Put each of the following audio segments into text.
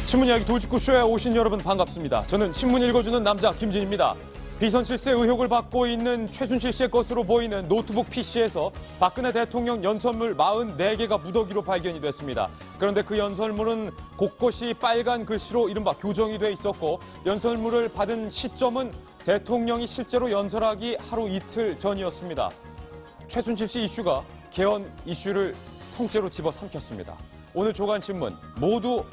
신문 이야기 돌직구쇼에 오신 여러분 반갑습니다. 저는 신문 읽어주는 남자 김진입니다. 비선실세 의혹을 받고 있는 최순실 씨의 것으로 보이는 노트북 PC에서 박근혜 대통령 연설물 44개가 무더기로 발견이 됐습니다. 그런데 그 연설물은 곳곳이 빨간 글씨로 이른바 교정이 돼 있었고 연설물을 받은 시점은 대통령이 실제로 연설하기 하루 이틀 전이었습니다. 최순실 씨 이슈가 개헌 이슈를 통째로 집어삼켰습니다. 오늘 조간신문 모두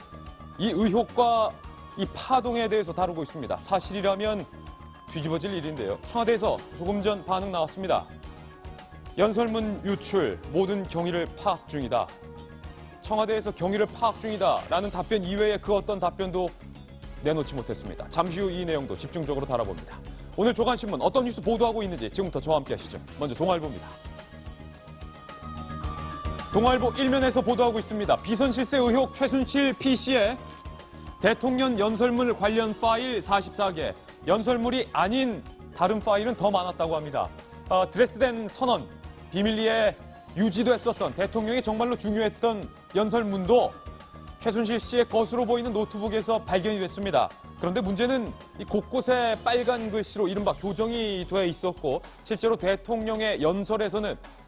이 의혹과 이 파동에 대해서 다루고 있습니다. 사실이라면 뒤집어질 일인데요. 청와대에서 조금 전 반응 나왔습니다. 연설문 유출, 모든 경위를 파악 중이다. 청와대에서 경위를 파악 중이다라는 답변 이외에 그 어떤 답변도 내놓지 못했습니다. 잠시 후 이 내용도 집중적으로 다뤄봅니다. 오늘 조간신문 어떤 뉴스 보도하고 있는지 지금부터 저와 함께 하시죠. 먼저 동아일보입니다. 동아일보 1면에서 보도하고 있습니다. 비선실세 의혹 최순실 PC에 대통령 연설물 관련 파일 44개, 연설물이 아닌 다른 파일은 더 많았다고 합니다. 드레스덴 선언, 비밀리에 유지도 했었던 대통령이 정말로 중요했던 연설문도 최순실 씨의 것으로 보이는 노트북에서 발견이 됐습니다. 그런데 문제는 이 곳곳에 빨간 글씨로 이른바 교정이 돼 있었고 실제로 대통령의 연설에서는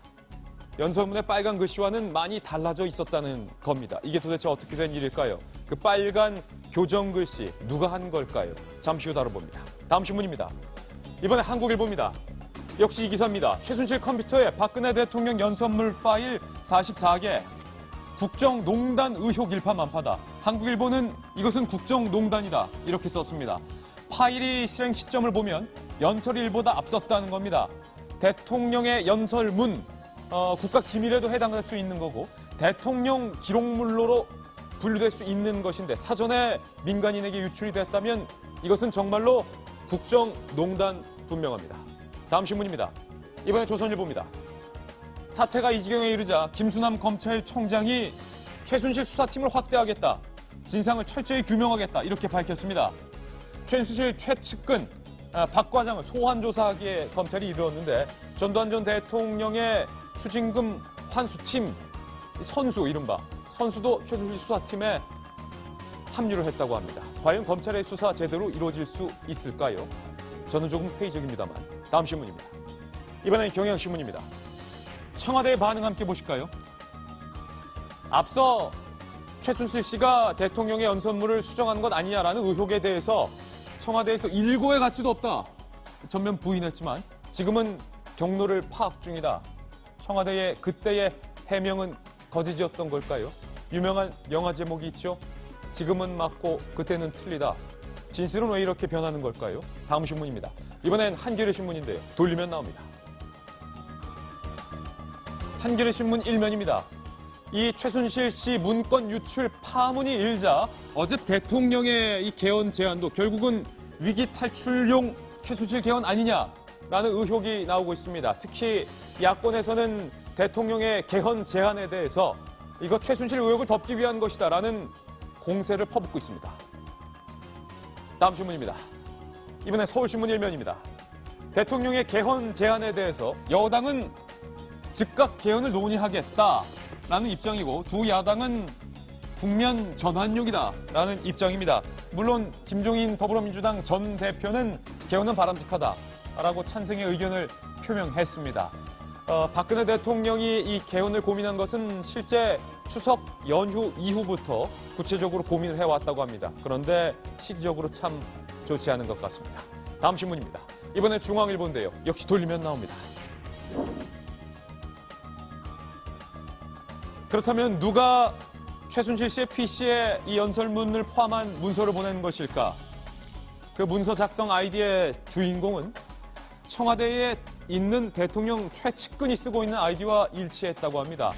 연설문의 빨간 글씨와는 많이 달라져 있었다는 겁니다. 이게 도대체 어떻게 된 일일까요? 그 빨간 교정 글씨 누가 한 걸까요? 잠시 후 다뤄봅니다. 다음 신문입니다. 이번에 한국일보입니다. 역시 이 기사입니다. 최순실 컴퓨터에 박근혜 대통령 연설물 파일 44개. 국정농단 의혹 일파만파다. 한국일보는 이것은 국정농단이다. 이렇게 썼습니다. 파일이 실행 시점을 보면 연설일보다 앞섰다는 겁니다. 대통령의 연설문, 국가 기밀에도 해당할 수 있는 거고 대통령 기록물로로 분류될 수 있는 것인데 사전에 민간인에게 유출이 됐다면 이것은 정말로 국정농단 분명합니다. 다음 신문입니다. 이번에 조선일보입니다. 사태가 이 지경에 이르자 김수남 검찰총장이 최순실 수사팀을 확대하겠다. 진상을 철저히 규명하겠다. 이렇게 밝혔습니다. 최순실 최측근 박 과장을 소환 조사하기에 검찰이 이르렀는데 전두환 전 대통령의 추징금 환수팀 선수 이른바 선수도 최순실 수사팀에 합류를 했다고 합니다. 과연 검찰의 수사 제대로 이루어질 수 있을까요? 저는 조금 회의적입니다만. 다음 신문입니다. 이번엔 경향신문입니다. 청와대의 반응 함께 보실까요? 앞서 최순실 씨가 대통령의 연설문을 수정한 것 아니냐라는 의혹에 대해서 청와대에서 일고의 가치도 없다. 전면 부인했지만 지금은 경로를 파악 중이다. 청와대의 그때의 해명은 거짓이었던 걸까요? 유명한 영화 제목이 있죠. 지금은 맞고 그때는 틀리다. 진실은 왜 이렇게 변하는 걸까요? 다음 신문입니다. 이번엔 한겨레 신문인데요. 돌리면 나옵니다. 한겨레 신문 1면입니다. 이 최순실 씨 문건 유출 파문이 일자 어제 대통령의 이 개헌 제안도 결국은 위기 탈출용 최순실 개헌 아니냐라는 의혹이 나오고 있습니다. 특히 야권에서는 대통령의 개헌 제안에 대해서 이거 최순실 의혹을 덮기 위한 것이다라는 공세를 퍼붓고 있습니다. 다음 신문입니다. 이번엔 서울신문 1면입니다. 대통령의 개헌 제안에 대해서 여당은 즉각 개헌을 논의하겠다라는 입장이고 두 야당은 국면 전환용이다라는 입장입니다. 물론 김종인 더불어민주당 전 대표는 개헌은 바람직하다라고 찬성의 의견을 표명했습니다. 박근혜 대통령이 이 개헌을 고민한 것은 실제 추석 연휴 이후부터 구체적으로 고민을 해왔다고 합니다. 그런데 시기적으로 참 좋지 않은 것 같습니다. 다음 신문입니다. 이번엔 중앙일보인데요. 역시 돌리면 나옵니다. 그렇다면 누가 최순실 씨의 PC에 이 연설문을 포함한 문서를 보낸 것일까? 그 문서 작성 아이디의 주인공은 청와대에 있는 대통령 최측근이 쓰고 있는 아이디와 일치했다고 합니다.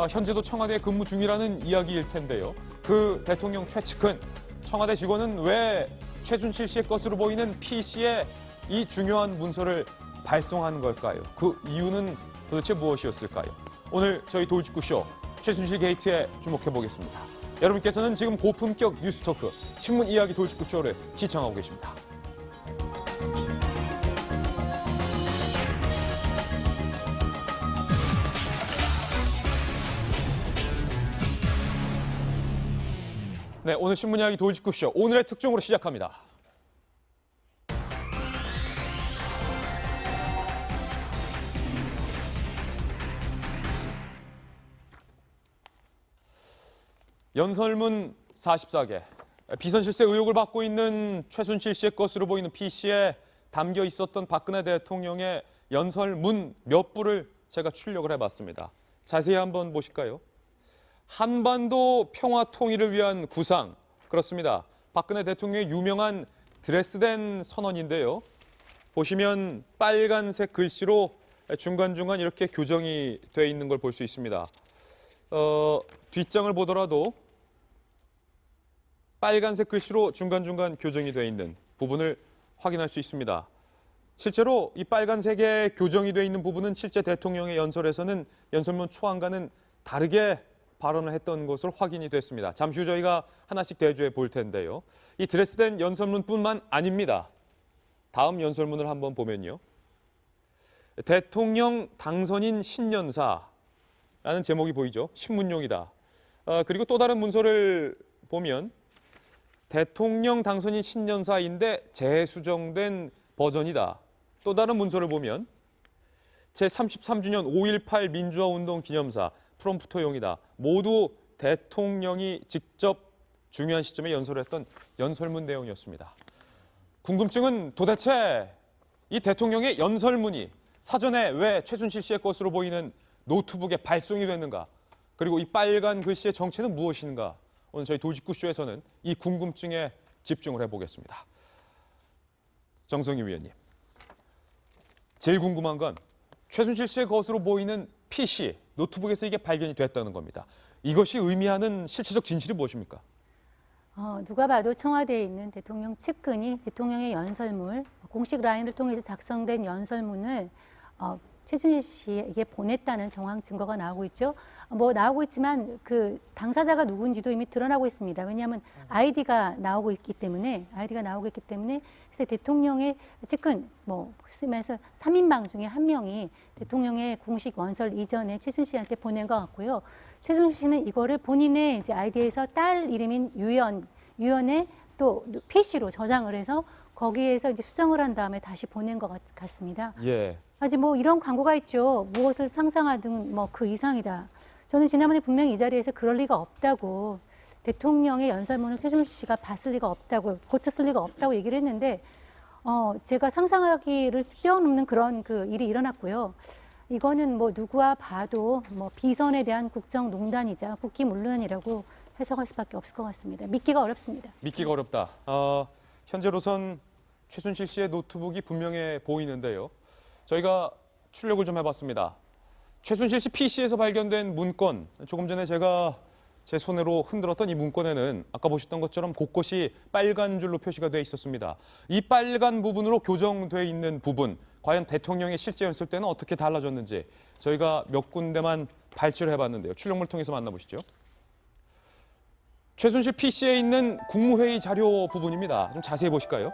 현재도 청와대에 근무 중이라는 이야기일 텐데요. 그 대통령 최측근, 청와대 직원은 왜 최순실 씨의 것으로 보이는 PC에 이 중요한 문서를 발송하는 걸까요? 그 이유는 도대체 무엇이었을까요? 오늘 저희 돌직구쇼 최순실 게이트에 주목해보겠습니다. 여러분께서는 지금 고품격 뉴스토크 신문 이야기 돌직구쇼를 시청하고 계십니다. 네, 오늘 신문 이야기 돌직구쇼 오늘의 특종으로 시작합니다. 연설문 44개, 비선실세 의혹을 받고 있는 최순실 씨의 것으로 보이는 PC에 담겨 있었던 박근혜 대통령의 연설문 몇 부를 제가 출력을 해봤습니다. 자세히 한번 보실까요? 한반도 평화 통일을 위한 구상, 그렇습니다. 박근혜 대통령의 유명한 드레스덴 선언인데요. 보시면 빨간색 글씨로 중간중간 이렇게 교정이 돼 있는 걸 볼 수 있습니다. 뒷장을 보더라도 빨간색 글씨로 중간중간 교정이 돼 있는 부분을 확인할 수 있습니다. 실제로 이 빨간색에 교정이 돼 있는 부분은 실제 대통령의 연설에서는 연설문 초안과는 다르게 발언을 했던 것으로 확인이 됐습니다. 잠시 후 저희가 하나씩 대조해 볼 텐데요. 이 드레스덴 연설문뿐만 아닙니다. 다음 연설문을 한번 보면요. 대통령 당선인 신년사라는 제목이 보이죠. 신문용이다. 그리고 또 다른 문서를 보면 대통령 당선인 신년사인데 재수정된 버전이다. 또 다른 문서를 보면 제33주년 5.18 민주화운동 기념사 프롬프터용이다. 모두 대통령이 직접 중요한 시점에 연설했던 연설문 내용이었습니다. 궁금증은 도대체 이 대통령의 연설문이 사전에 왜 최순실 씨의 것으로 보이는 노트북에 발송이 됐는가? 그리고 이 빨간 글씨의 정체는 무엇인가? 오늘 저희 돌직구쇼에서는 이 궁금증에 집중을 해보겠습니다. 정성희 위원님, 제일 궁금한 건 최순실 씨의 것으로 보이는 PC, 노트북에서 이게 발견이 됐다는 겁니다. 이것이 의미하는 실체적 진실이 무엇입니까? 누가 봐도 청와대에 있는 대통령 측근이 대통령의 연설문, 공식 라인을 통해서 작성된 연설문을 최순실 씨에게 보냈다는 정황 증거가 나오고 있죠. 나오고 있지만 그 당사자가 누군지도 이미 드러나고 있습니다. 왜냐하면 아이디가 나오고 있기 때문에 그래서 대통령의 측근 소위 말해서 3인방 중에 한 명이 대통령의 공식 연설 이전에 최순실 씨한테 보낸 것 같고요. 최순실 씨는 이거를 본인의 이제 아이디에서 딸 이름인 유연의 또 PC로 저장을 해서 거기에서 이제 수정을 한 다음에 다시 보낸 것 같습니다. 예. 아직 이런 광고가 있죠. 무엇을 상상하든 그 이상이다. 저는 지난번에 분명히 이 자리에서 그럴 리가 없다고, 대통령의 연설문을 최순실 씨가 봤을 리가 없다고, 고쳤을 리가 없다고 얘기를 했는데 제가 상상하기를 뛰어넘는 그런 그 일이 일어났고요. 이거는 누구와 봐도 비선에 대한 국정농단이자 국기문란이라고 해석할 수밖에 없을 것 같습니다. 믿기가 어렵습니다. 믿기가 어렵다. 현재로선 최순실 씨의 노트북이 분명해 보이는데요. 저희가 출력을 좀 해봤습니다. 최순실 씨 PC에서 발견된 문건, 조금 전에 제가 제 손으로 흔들었던 이 문건에는 아까 보셨던 것처럼 곳곳이 빨간 줄로 표시가 돼 있었습니다. 이 빨간 부분으로 교정돼 있는 부분, 과연 대통령의 실제 연설 때는 어떻게 달라졌는지 저희가 몇 군데만 발췌해봤는데요. 출력물 통해서 만나보시죠. 최순실 PC에 있는 국무회의 자료 부분입니다. 좀 자세히 보실까요?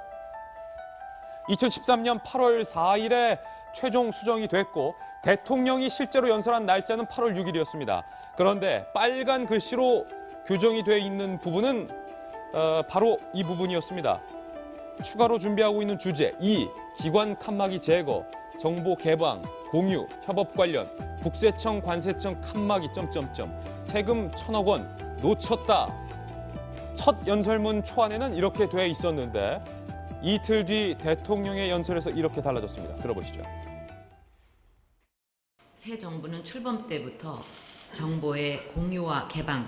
2013년 8월 4일에 최종 수정이 됐고 대통령이 실제로 연설한 날짜는 8월 6일이었습니다. 그런데 빨간 글씨로 교정이 돼 있는 부분은 바로 이 부분이었습니다. 추가로 준비하고 있는 주제 2. 기관 칸막이 제거, 정보 개방, 공유, 협업 관련, 국세청, 관세청 칸막이 세금 1,000억 원 놓쳤다. 첫 연설문 초안에는 이렇게 돼 있었는데 이틀 뒤 대통령의 연설에서 이렇게 달라졌습니다. 들어보시죠. 새 정부는 출범 때부터 정보의 공유와 개방,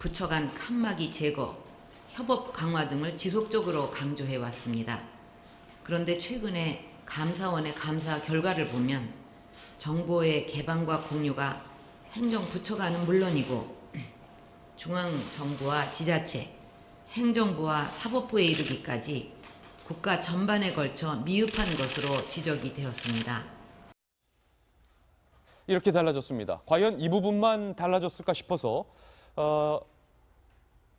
부처 간 칸막이 제거, 협업 강화 등을 지속적으로 강조해 왔습니다. 그런데 최근에 감사원의 감사 결과를 보면 정보의 개방과 공유가 행정부처 간은 물론이고 중앙정부와 지자체, 행정부와 사법부에 이르기까지 국가 전반에 걸쳐 미흡한 것으로 지적이 되었습니다. 이렇게 달라졌습니다. 과연 이 부분만 달라졌을까 싶어서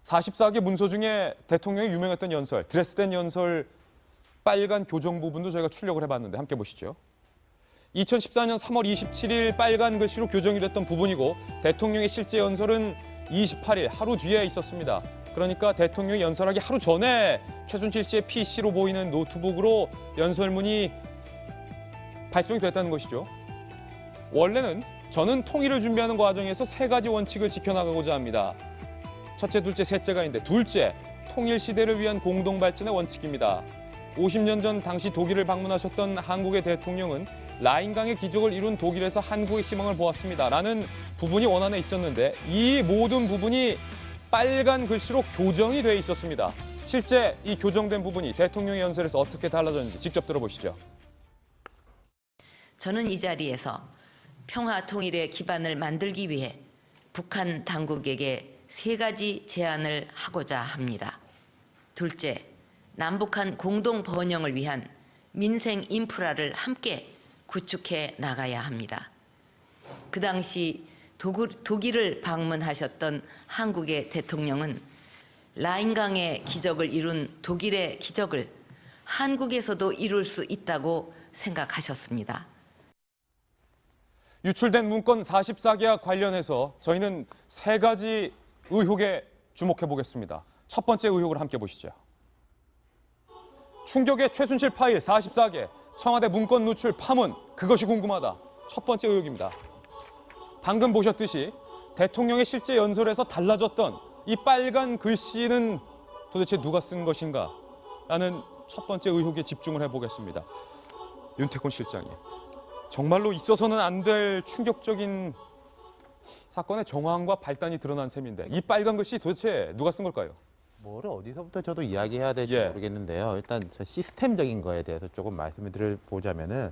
44개 문서 중에 대통령이 유명했던 연설, 드레스덴 연설 빨간 교정 부분도 저희가 출력을 해봤는데 함께 보시죠. 2014년 3월 27일 빨간 글씨로 교정이 됐던 부분이고 대통령의 실제 연설은 28일 하루 뒤에 있었습니다. 그러니까 대통령이 연설하기 하루 전에 최순실 씨의 PC로 보이는 노트북으로 연설문이 발송이 됐다는 것이죠. 원래는 저는 통일을 준비하는 과정에서 3가지 원칙을 지켜나가고자 합니다. 첫째, 둘째, 셋째가 있는데 둘째, 통일 시대를 위한 공동 발전의 원칙입니다. 50년 전 당시 독일을 방문하셨던 한국의 대통령은 라인강의 기적을 이룬 독일에서 한국의 희망을 보았습니다. 라는 부분이 원안에 있었는데 이 모든 부분이 빨간 글씨로 교정이 돼 있었습니다. 실제 이 교정된 부분이 대통령의 연설에서 어떻게 달라졌는지 직접 들어보시죠. 저는 이 자리에서 평화 통일의 기반을 만들기 위해 북한 당국에게 3가지 제안을 하고자 합니다. 둘째, 남북한 공동 번영을 위한 민생 인프라를 함께 구축해 나가야 합니다. 그 당시 독일을 방문하셨던 한국의 대통령은 라인강의 기적을 이룬 독일의 기적을 한국에서도 이룰 수 있다고 생각하셨습니다. 유출된 문건 44개와 관련해서 저희는 3가지 의혹에 주목해 보겠습니다. 첫 번째 의혹을 함께 보시죠. 충격의 최순실 파일 44개, 청와대 문건 누출 파문, 그것이 궁금하다. 첫 번째 의혹입니다. 방금 보셨듯이 대통령의 실제 연설에서 달라졌던 이 빨간 글씨는 도대체 누가 쓴 것인가? 라는 첫 번째 의혹에 집중을 해보겠습니다. 윤태곤 실장님, 정말로 있어서는 안 될 충격적인 사건의 정황과 발단이 드러난 셈인데 이 빨간 글씨 도대체 누가 쓴 걸까요? 뭐를 어디서부터 저도 이야기해야 될지 예. 모르겠는데요. 일단 저 시스템적인 거에 대해서 조금 말씀을 드려보자면은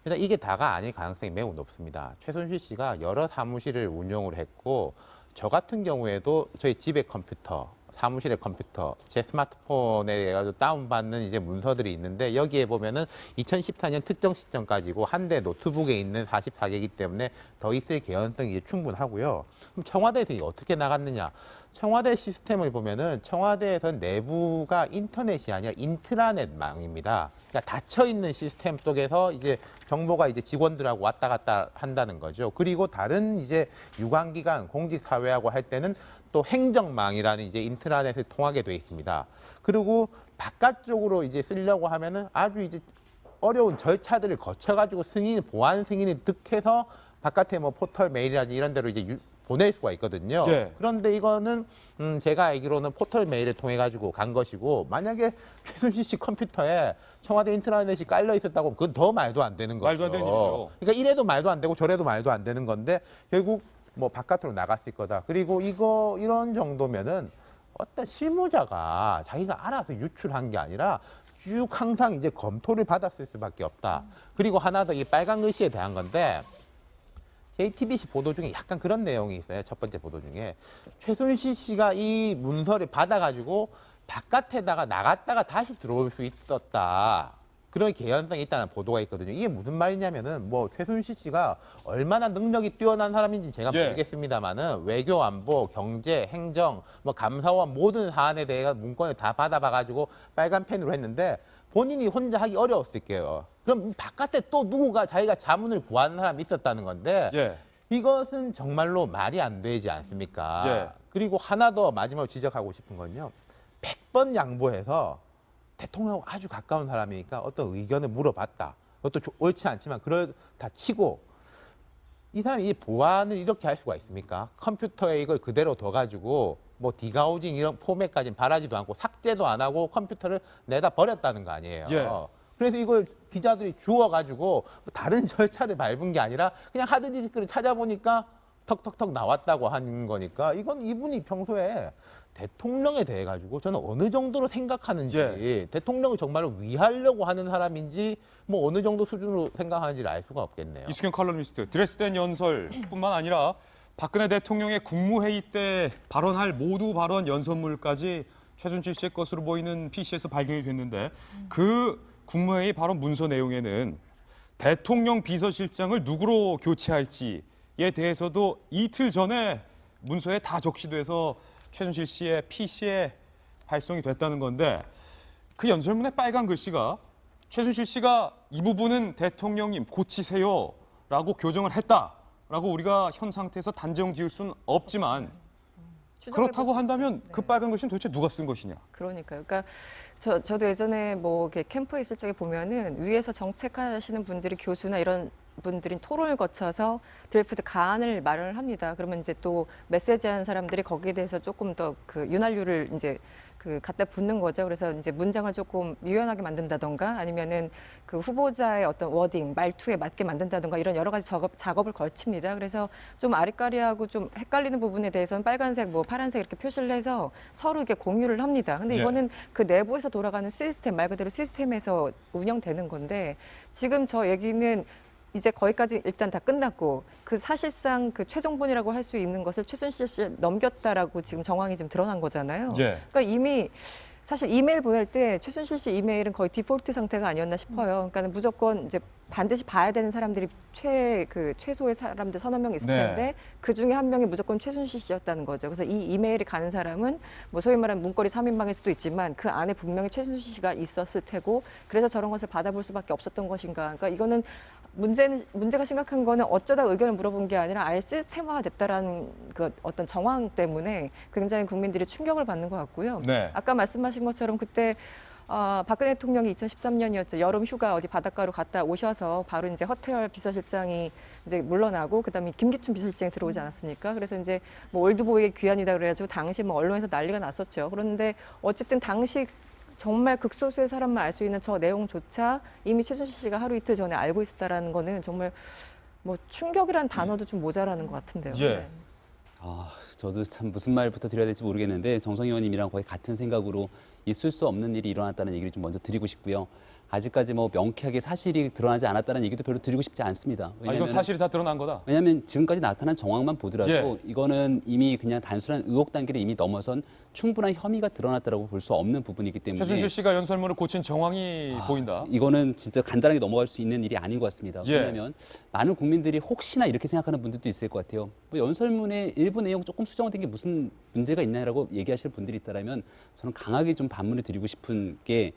일단 이게 다가 아닐 가능성이 매우 높습니다. 최순실 씨가 여러 사무실을 운영을 했고 저 같은 경우에도 저희 집의 컴퓨터, 사무실의 컴퓨터, 제 스마트폰에 가지고 다운받는 이제 문서들이 있는데 여기에 보면은 2014년 특정 시점까지고 한 대 노트북에 있는 44개이기 때문에 더 있을 개연성이 이제 충분하고요. 그럼 청와대에서 이게 어떻게 나갔느냐? 청와대 시스템을 보면은 청와대에서는 내부가 인터넷이 아니라 인트라넷망입니다. 그러니까 닫혀 있는 시스템 속에서 이제 정보가 이제 직원들하고 왔다 갔다 한다는 거죠. 그리고 다른 이제 유관기관, 공직사회하고 할 때는 또 행정망이라는 이제 인트라넷을 통하게 돼 있습니다. 그리고 바깥쪽으로 이제 쓰려고 하면은 아주 이제 어려운 절차들을 거쳐가지고 보안 승인을 득해서 바깥에 뭐 포털 메일이라든지 이런 데로 이제 보낼 수가 있거든요. 예. 그런데 이거는 제가 알기로는 포털 메일을 통해 가지고 간 것이고 만약에 최순실 씨 컴퓨터에 청와대 인트라넷이 깔려 있었다고 그건 더 말도 안 되는 거죠. 말도 안 되는 일이죠. 그러니까 이래도 말도 안 되고 저래도 말도 안 되는 건데 결국 뭐 바깥으로 나갔을 거다. 그리고 이런 정도면은 어떤 실무자가 자기가 알아서 유출한 게 아니라 쭉 항상 이제 검토를 받았을 수밖에 없다. 그리고 하나 더 이 빨간 글씨에 대한 건데 JTBC 보도 중에 약간 그런 내용이 있어요. 첫 번째 보도 중에 최순실 씨가 이 문서를 받아가지고 바깥에다가 나갔다가 다시 들어올 수 있었다. 그런 개연성이 있다는 보도가 있거든요. 이게 무슨 말이냐면은 뭐 최순실 씨가 얼마나 능력이 뛰어난 사람인지 제가 예. 모르겠습니다만은 외교, 안보, 경제, 행정, 뭐 감사원 모든 사안에 대해 문건을 다 받아봐가지고 빨간 펜으로 했는데 본인이 혼자 하기 어려웠을 게요. 그럼 바깥에 또 누구가 자기가 자문을 구하는 사람이 있었다는 건데 예. 이것은 정말로 말이 안 되지 않습니까? 예. 그리고 하나 더 마지막으로 지적하고 싶은 건요. 100번 양보해서 대통령하고 아주 가까운 사람이니까 어떤 의견을 물어봤다. 그것도 옳지 않지만 그렇다 치고 이 사람이 이 보안을 이렇게 할 수가 있습니까? 컴퓨터에 이걸 그대로 둬가지고 뭐 디가우징 이런 포맷까지는 바라지도 않고 삭제도 안 하고 컴퓨터를 내다 버렸다는 거 아니에요. 예. 그래서 이걸 기자들이 주워가지고 다른 절차를 밟은 게 아니라 그냥 하드디스크를 찾아보니까 턱턱턱 나왔다고 하는 거니까 이건 이분이 평소에 대통령에 대해 가지고 저는 어느 정도로 생각하는지 예. 대통령을 정말로 위하려고 하는 사람인지 뭐 어느 정도 수준으로 생각하는지를 알 수가 없겠네요. 이수경 칼럼니스트, 드레스덴 연설뿐만 아니라 박근혜 대통령의 국무회의 때 발언할 모두 발언 연설물까지 최순실 씨의 것으로 보이는 PC에서 발견이 됐는데 그 국무회의 발언 문서 내용에는 대통령 비서실장을 누구로 교체할지에 대해서도 이틀 전에 문서에 다 적시돼서 최순실 씨의 PC에 발송이 됐다는 건데 그 연설문의 빨간 글씨가 최순실 씨가 이 부분은 대통령님 고치세요라고 교정을 했다라고 우리가 현 상태에서 단정 지을 수는 없지만 그렇다고 한다면 네. 그 빨간 글씨는 도대체 누가 쓴 것이냐? 그러니까요. 그러니까 저도 예전에 뭐 이렇게 캠프에 있을 적에 보면은 위에서 정책하시는 분들이 교수나 이런 분들이 토론을 거쳐서 드래프트 가안을 마련을 합니다. 그러면 이제 또 메시지하는 사람들이 거기에 대해서 조금 더 그 윤활유를 이제 그 갖다 붓는 거죠. 그래서 이제 문장을 조금 유연하게 만든다던가 아니면은 그 후보자의 어떤 워딩, 말투에 맞게 만든다던가 이런 여러 가지 작업을 걸칩니다. 그래서 좀 아리까리하고 좀 헷갈리는 부분에 대해서는 빨간색, 뭐 파란색 이렇게 표시를 해서 서로 이렇게 공유를 합니다. 근데 예. 이거는 그 내부에서 돌아가는 시스템, 말 그대로 시스템에서 운영되는 건데 지금 저 얘기는 이제 거기까지 일단 다 끝났고 그 사실상 그 최종본이라고 할 수 있는 것을 최순실 씨에 넘겼다라고 지금 정황이 지금 드러난 거잖아요. 예. 그러니까 이미 사실 이메일 보낼 때 최순실 씨 이메일은 거의 디폴트 상태가 아니었나 싶어요. 그러니까 무조건 이제 반드시 봐야 되는 사람들이 최소의 사람들 서너 명 있을 네. 텐데 그 중에 한 명이 무조건 최순실 씨였다는 거죠. 그래서 이 이메일이 가는 사람은 뭐 소위 말하는 문고리 3인방일 수도 있지만 그 안에 분명히 최순실 씨가 있었을 테고 그래서 저런 것을 받아볼 수밖에 없었던 것인가. 그러니까 이거는 문제가 심각한 거는 어쩌다 의견을 물어본 게 아니라 아예 시스템화가 됐다라는 그 어떤 정황 때문에 굉장히 국민들이 충격을 받는 것 같고요. 네. 아까 말씀하신 것처럼 그때 박근혜 대통령이 2013년이었죠. 여름 휴가 어디 바닷가로 갔다 오셔서 바로 이제 허태열 비서실장이 이제 물러나고 그다음에 김기춘 비서실장이 들어오지 않았습니까? 그래서 이제 뭐 올드보이의 귀환이다 그래가지고 당시 뭐 언론에서 난리가 났었죠. 그런데 어쨌든 당시 정말 극소수의 사람만 알 수 있는 저 내용조차 이미 최순실 씨가 하루 이틀 전에 알고 있었다라는 거는 정말 뭐 충격이라는 단어도 좀 모자라는 것 같은데요. 예. 네. 저도 참 무슨 말부터 드려야 될지 모르겠는데 정성희 의원님이랑 거의 같은 생각으로 있을 수 없는 일이 일어났다는 얘기를 좀 먼저 드리고 싶고요. 아직까지 뭐 명쾌하게 사실이 드러나지 않았다는 얘기도 별로 드리고 싶지 않습니다. 이건 사실이 다 드러난 거다. 왜냐하면 지금까지 나타난 정황만 보더라도 예. 이거는 이미 그냥 단순한 의혹 단계를 이미 넘어선 충분한 혐의가 드러났다고 볼 수 없는 부분이기 때문에 최순실 씨가 연설문을 고친 정황이 보인다. 이거는 진짜 간단하게 넘어갈 수 있는 일이 아닌 것 같습니다. 예. 왜냐하면 많은 국민들이 혹시나 이렇게 생각하는 분들도 있을 것 같아요. 뭐 연설문의 일부 내용 조금 수정된 게 무슨 문제가 있나라고 얘기하실 분들이 있다면 저는 강하게 좀 반문을 드리고 싶은 게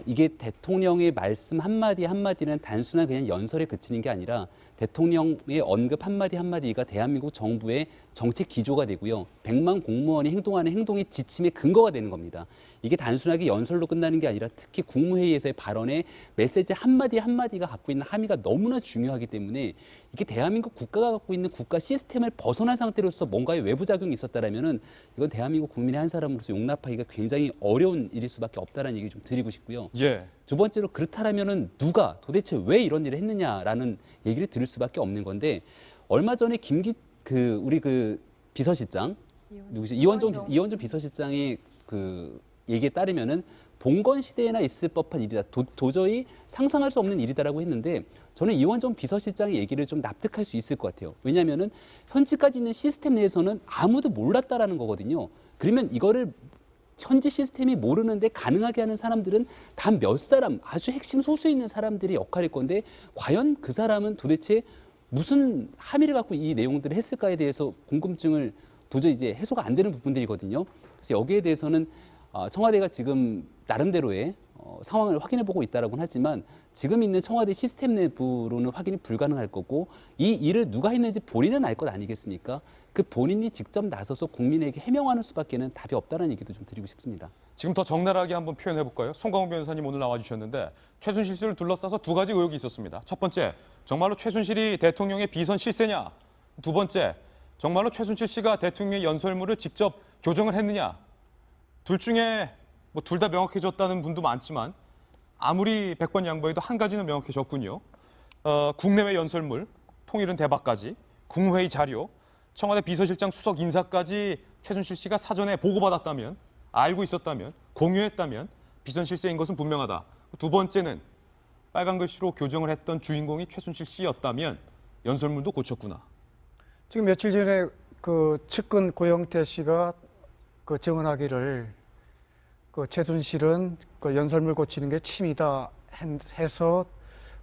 이게 대통령의 말씀 한마디 한마디는 단순한 그냥 연설에 그치는 게 아니라 대통령의 언급 한마디 한마디가 대한민국 정부의 정책 기조가 되고요. 100만 공무원이 행동하는 행동의 지침의 근거가 되는 겁니다. 이게 단순하게 연설로 끝나는 게 아니라 특히 국무회의에서의 발언의 메시지 한마디 한마디가 갖고 있는 함의가 너무나 중요하기 때문에 이게 대한민국 국가가 갖고 있는 국가 시스템을 벗어난 상태로서 뭔가의 외부 작용이 있었다라면은 이건 대한민국 국민의 한 사람으로서 용납하기가 굉장히 어려운 일일 수밖에 없다라는 얘기 좀 드리고 싶고요. 예. 두 번째로 그렇다라면은 누가 도대체 왜 이런 일을 했느냐라는 얘기를 들을 수밖에 없는 건데 얼마 전에 우리 비서실장 누구죠? 이원종 비서실장의 그 얘기에 따르면은 봉건 시대에나 있을 법한 일이다. 도저히 상상할 수 없는 일이다라고 했는데 저는 이원종 비서실장의 얘기를 좀 납득할 수 있을 것 같아요. 왜냐하면은 현지까지 있는 시스템 내에서는 아무도 몰랐다라는 거거든요. 그러면 이거를 현지 시스템이 모르는데 가능하게 하는 사람들은 단 몇 사람, 아주 핵심 소수에 있는 사람들의 역할일 건데 과연 그 사람은 도대체 무슨 함의를 갖고 이 내용들을 했을까에 대해서 궁금증을 도저히 이제 해소가 안 되는 부분들이거든요. 그래서 여기에 대해서는 청와대가 지금 나름대로의 상황을 확인해 보고 있다라고는 하지만 지금 있는 청와대 시스템 내부로는 확인이 불가능할 거고 이 일을 누가 했는지 본인은 알 것 아니겠습니까? 그 본인이 직접 나서서 국민에게 해명하는 수밖에는 답이 없다는 얘기도 좀 드리고 싶습니다. 지금 더 적나라하게 한번 표현해 볼까요? 송강호 변호사님 오늘 나와주셨는데 최순실 씨를 둘러싸서 두 가지 의혹이 있었습니다. 첫 번째, 정말로 최순실이 대통령의 비선 실세냐? 두 번째, 정말로 최순실 씨가 대통령의 연설문을 직접 교정을 했느냐? 둘 중에 뭐 둘 다 명확해졌다는 분도 많지만 아무리 100번 양보해도 한 가지는 명확해졌군요. 국내외 연설물, 통일은 대박까지, 국무회의 자료, 청와대 비서실장 수석 인사까지 최순실 씨가 사전에 보고받았다면, 알고 있었다면, 공유했다면 비선 실세인 것은 분명하다. 두 번째는 빨간 글씨로 교정을 했던 주인공이 최순실 씨였다면 연설문도 고쳤구나. 지금 며칠 전에 그 측근 고영태 씨가 그 증언하기를 그 최순실은 그 연설문 고치는 게 취미다 해서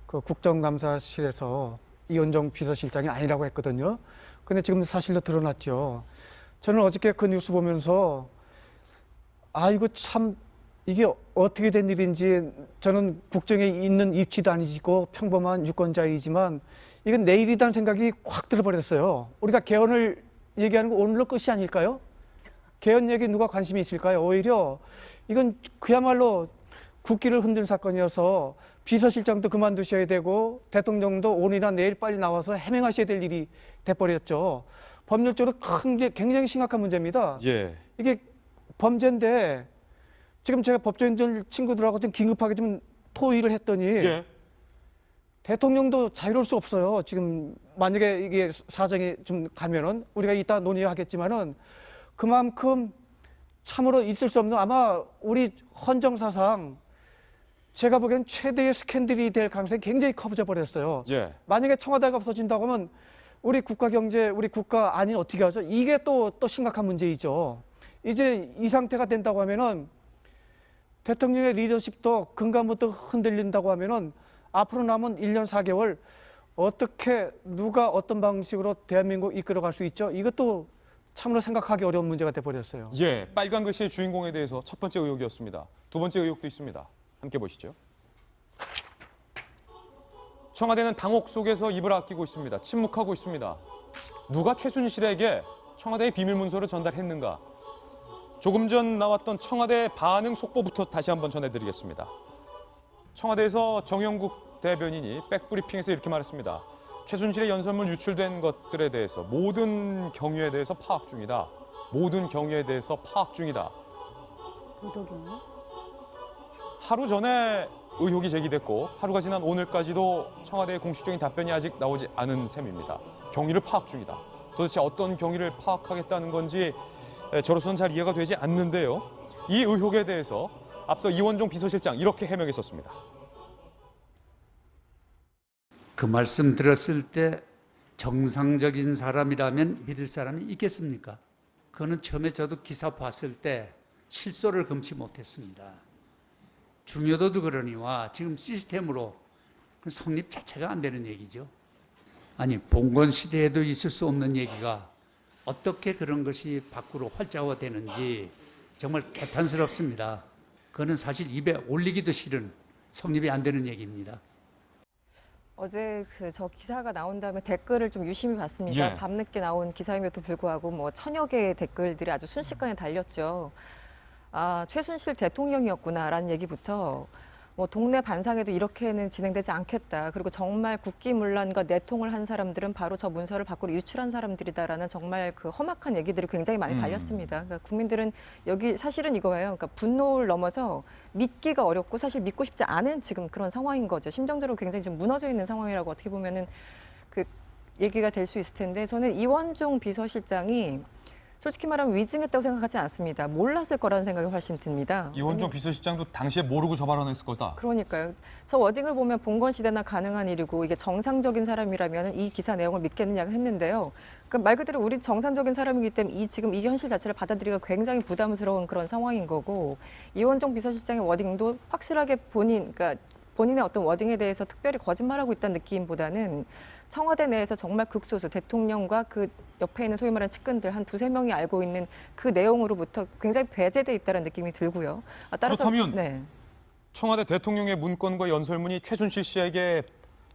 그 국정감사실에서 이원종 비서실장이 아니라고 했거든요. 근데 지금 사실로 드러났죠. 저는 어저께 그 뉴스 보면서 이거 참 이게 어떻게 된 일인지 저는 국정에 있는 입지도 아니고 평범한 유권자이지만 이건 내일이라는 생각이 확 들어버렸어요. 우리가 개헌을 얘기하는 거 오늘로 끝이 아닐까요? 개헌 얘기 누가 관심이 있을까요? 오히려 이건 그야말로 국기를 흔든 사건이어서 비서실장도 그만두셔야 되고 대통령도 오늘이나 내일 빨리 나와서 해명하셔야 될 일이 돼버렸죠. 법률적으로 굉장히 심각한 문제입니다. 예. 이게 범죄인데 지금 제가 법조인들 친구들하고 좀 긴급하게 좀 토의를 했더니 예. 대통령도 자유로울 수 없어요. 지금 만약에 이게 사정이 좀 가면은 우리가 이따 논의하겠지만은 그만큼 참으로 있을 수 없는 아마 우리 헌정사상 제가 보기엔 최대의 스캔들이 될 가능성이 굉장히 커져 버렸어요. 예. 만약에 청와대가 없어진다고 하면 우리 국가 경제, 우리 국가 안일 어떻게 하죠? 이게 또 심각한 문제이죠. 이제 이 상태가 된다고 하면은 대통령의 리더십도 근간부터 흔들린다고 하면은 앞으로 남은 1년 4개월 어떻게 누가 어떤 방식으로 대한민국 이끌어갈 수 있죠? 이것도 참으로 생각하기 어려운 문제가 돼버렸어요. 예. 빨간 글씨의 주인공에 대해서 첫 번째 의혹이었습니다. 두 번째 의혹도 있습니다. 함께 보시죠. 청와대는 당혹 속에서 입을 아끼고 있습니다. 침묵하고 있습니다. 누가 최순실에게 청와대의 비밀문서를 전달했는가? 조금 전 나왔던 청와대 반응 속보부터 다시 한번 전해드리겠습니다. 청와대에서 정영국 대변인이 백브리핑에서 이렇게 말했습니다. 최순실의 연설문 유출된 것들에 대해서 모든 경위에 대해서 파악 중이다. 모든 경위에 대해서 파악 중이다. 보도경위. 하루 전에 의혹이 제기됐고 하루가 지난 오늘까지도 청와대의 공식적인 답변이 아직 나오지 않은 셈입니다. 경위를 파악 중이다. 도대체 어떤 경위를 파악하겠다는 건지 저로서는 잘 이해가 되지 않는데요. 이 의혹에 대해서 앞서 이원종 비서실장 이렇게 해명했었습니다. 그 말씀 들었을 때 정상적인 사람이라면 믿을 사람이 있겠습니까? 그거는 처음에 저도 기사 봤을 때 실소를 금치 못했습니다. 중요도도 그러니와 지금 시스템으로 성립 자체가 안 되는 얘기죠. 아니 봉건 시대에도 있을 수 없는 얘기가 어떻게 그런 것이 밖으로 활자화되는지 정말 개탄스럽습니다. 그거는 사실 입에 올리기도 싫은 성립이 안 되는 얘기입니다. 어제 저 기사가 나온 다음에 댓글을 좀 유심히 봤습니다. 예. 밤늦게 나온 기사임에도 불구하고 뭐 1000여 개의 댓글들이 아주 순식간에 달렸죠. 아, 최순실 대통령이었구나라는 얘기부터 뭐 동네 반상회도 이렇게는 진행되지 않겠다. 그리고 정말 국기문란과 내통을 한 사람들은 바로 저 문서를 밖으로 유출한 사람들이다라는 정말 그 험악한 얘기들이 굉장히 많이 달렸습니다. 그러니까 국민들은 여기 사실은 이거예요. 그러니까 분노를 넘어서 믿기가 어렵고 사실 믿고 싶지 않은 지금 그런 상황인 거죠. 심정적으로 굉장히 지금 무너져 있는 상황이라고 어떻게 보면은 그 얘기가 될 수 있을 텐데 저는 이원종 비서실장이 솔직히 말하면 위증했다고 생각하지 않습니다. 몰랐을 거라는 생각이 훨씬 듭니다. 이원종 비서실장도 당시에 모르고 저 발언했을 거다. 그러니까요. 저 워딩을 보면 봉건 시대나 가능한 일이고 이게 정상적인 사람이라면 이 기사 내용을 믿겠느냐고 했는데요. 그러니까 말 그대로 우리 정상적인 사람이기 때문에 지금 이 현실 자체를 받아들이기가 굉장히 부담스러운 그런 상황인 거고 이원종 비서실장의 워딩도 확실하게 그러니까 본인의 어떤 워딩에 대해서 특별히 거짓말하고 있다는 느낌보다는 청와대 내에서 정말 극소수 대통령과 그 옆에 있는 소위 말하는 측근들 한 2~3명이 알고 있는 그 내용으로부터 굉장히 배제돼 있다는 느낌이 들고요. 따라서 그렇다면 네. 청와대 대통령의 문건과 연설문이 최순실 씨에게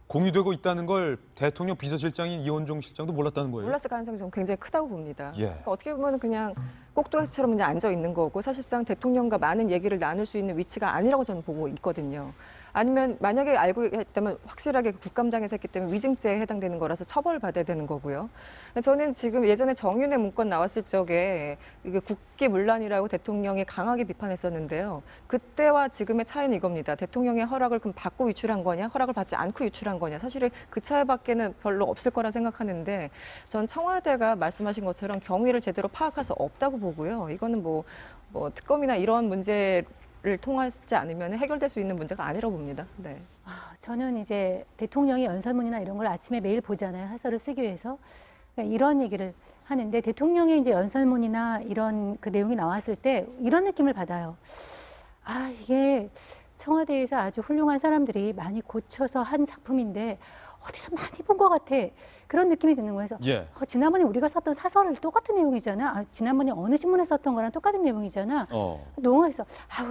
공유되고 있다는 걸 대통령 비서실장인 이원종 실장도 몰랐다는 거예요? 몰랐을 가능성이 저는 굉장히 크다고 봅니다. 예. 그러니까 어떻게 보면 그냥 꼭두가시처럼 그냥 앉아 있는 거고 사실상 대통령과 많은 얘기를 나눌 수 있는 위치가 아니라고 저는 보고 있거든요. 아니면 만약에 알고 있다면 확실하게 국감장에서 했기 때문에 위증죄에 해당되는 거라서 처벌을 받아야 되는 거고요. 저는 지금 예전에 정윤회 문건 나왔을 적에 이게 국기문란이라고 대통령이 강하게 비판했었는데요. 그때와 지금의 차이는 이겁니다. 대통령의 허락을 그럼 받고 유출한 거냐, 허락을 받지 않고 유출한 거냐. 사실은 그 차이밖에는 별로 없을 거라 생각하는데 전 청와대가 말씀하신 것처럼 경위를 제대로 파악할 수 없다고 보고요. 이거는 뭐 특검이나 이런 문제를 통하지 않으면 해결될 수 있는 문제가 아니라고 봅니다. 네. 저는 이제 대통령의 연설문이나 이런 걸 아침에 매일 보잖아요. 해설을 쓰기 위해서. 그러니까 이런 얘기를 하는데 대통령의 이제 연설문이나 이런 그 내용이 나왔을 때 이런 느낌을 받아요. 이게 청와대에서 아주 훌륭한 사람들이 많이 고쳐서 한 작품인데 어디서 많이 본 것 같아. 그런 느낌이 드는 거예요. 그래서 예. 지난번에 우리가 썼던 사설을 똑같은 내용이잖아. 지난번에 어느 신문에 썼던 거랑 똑같은 내용이잖아. 농어에서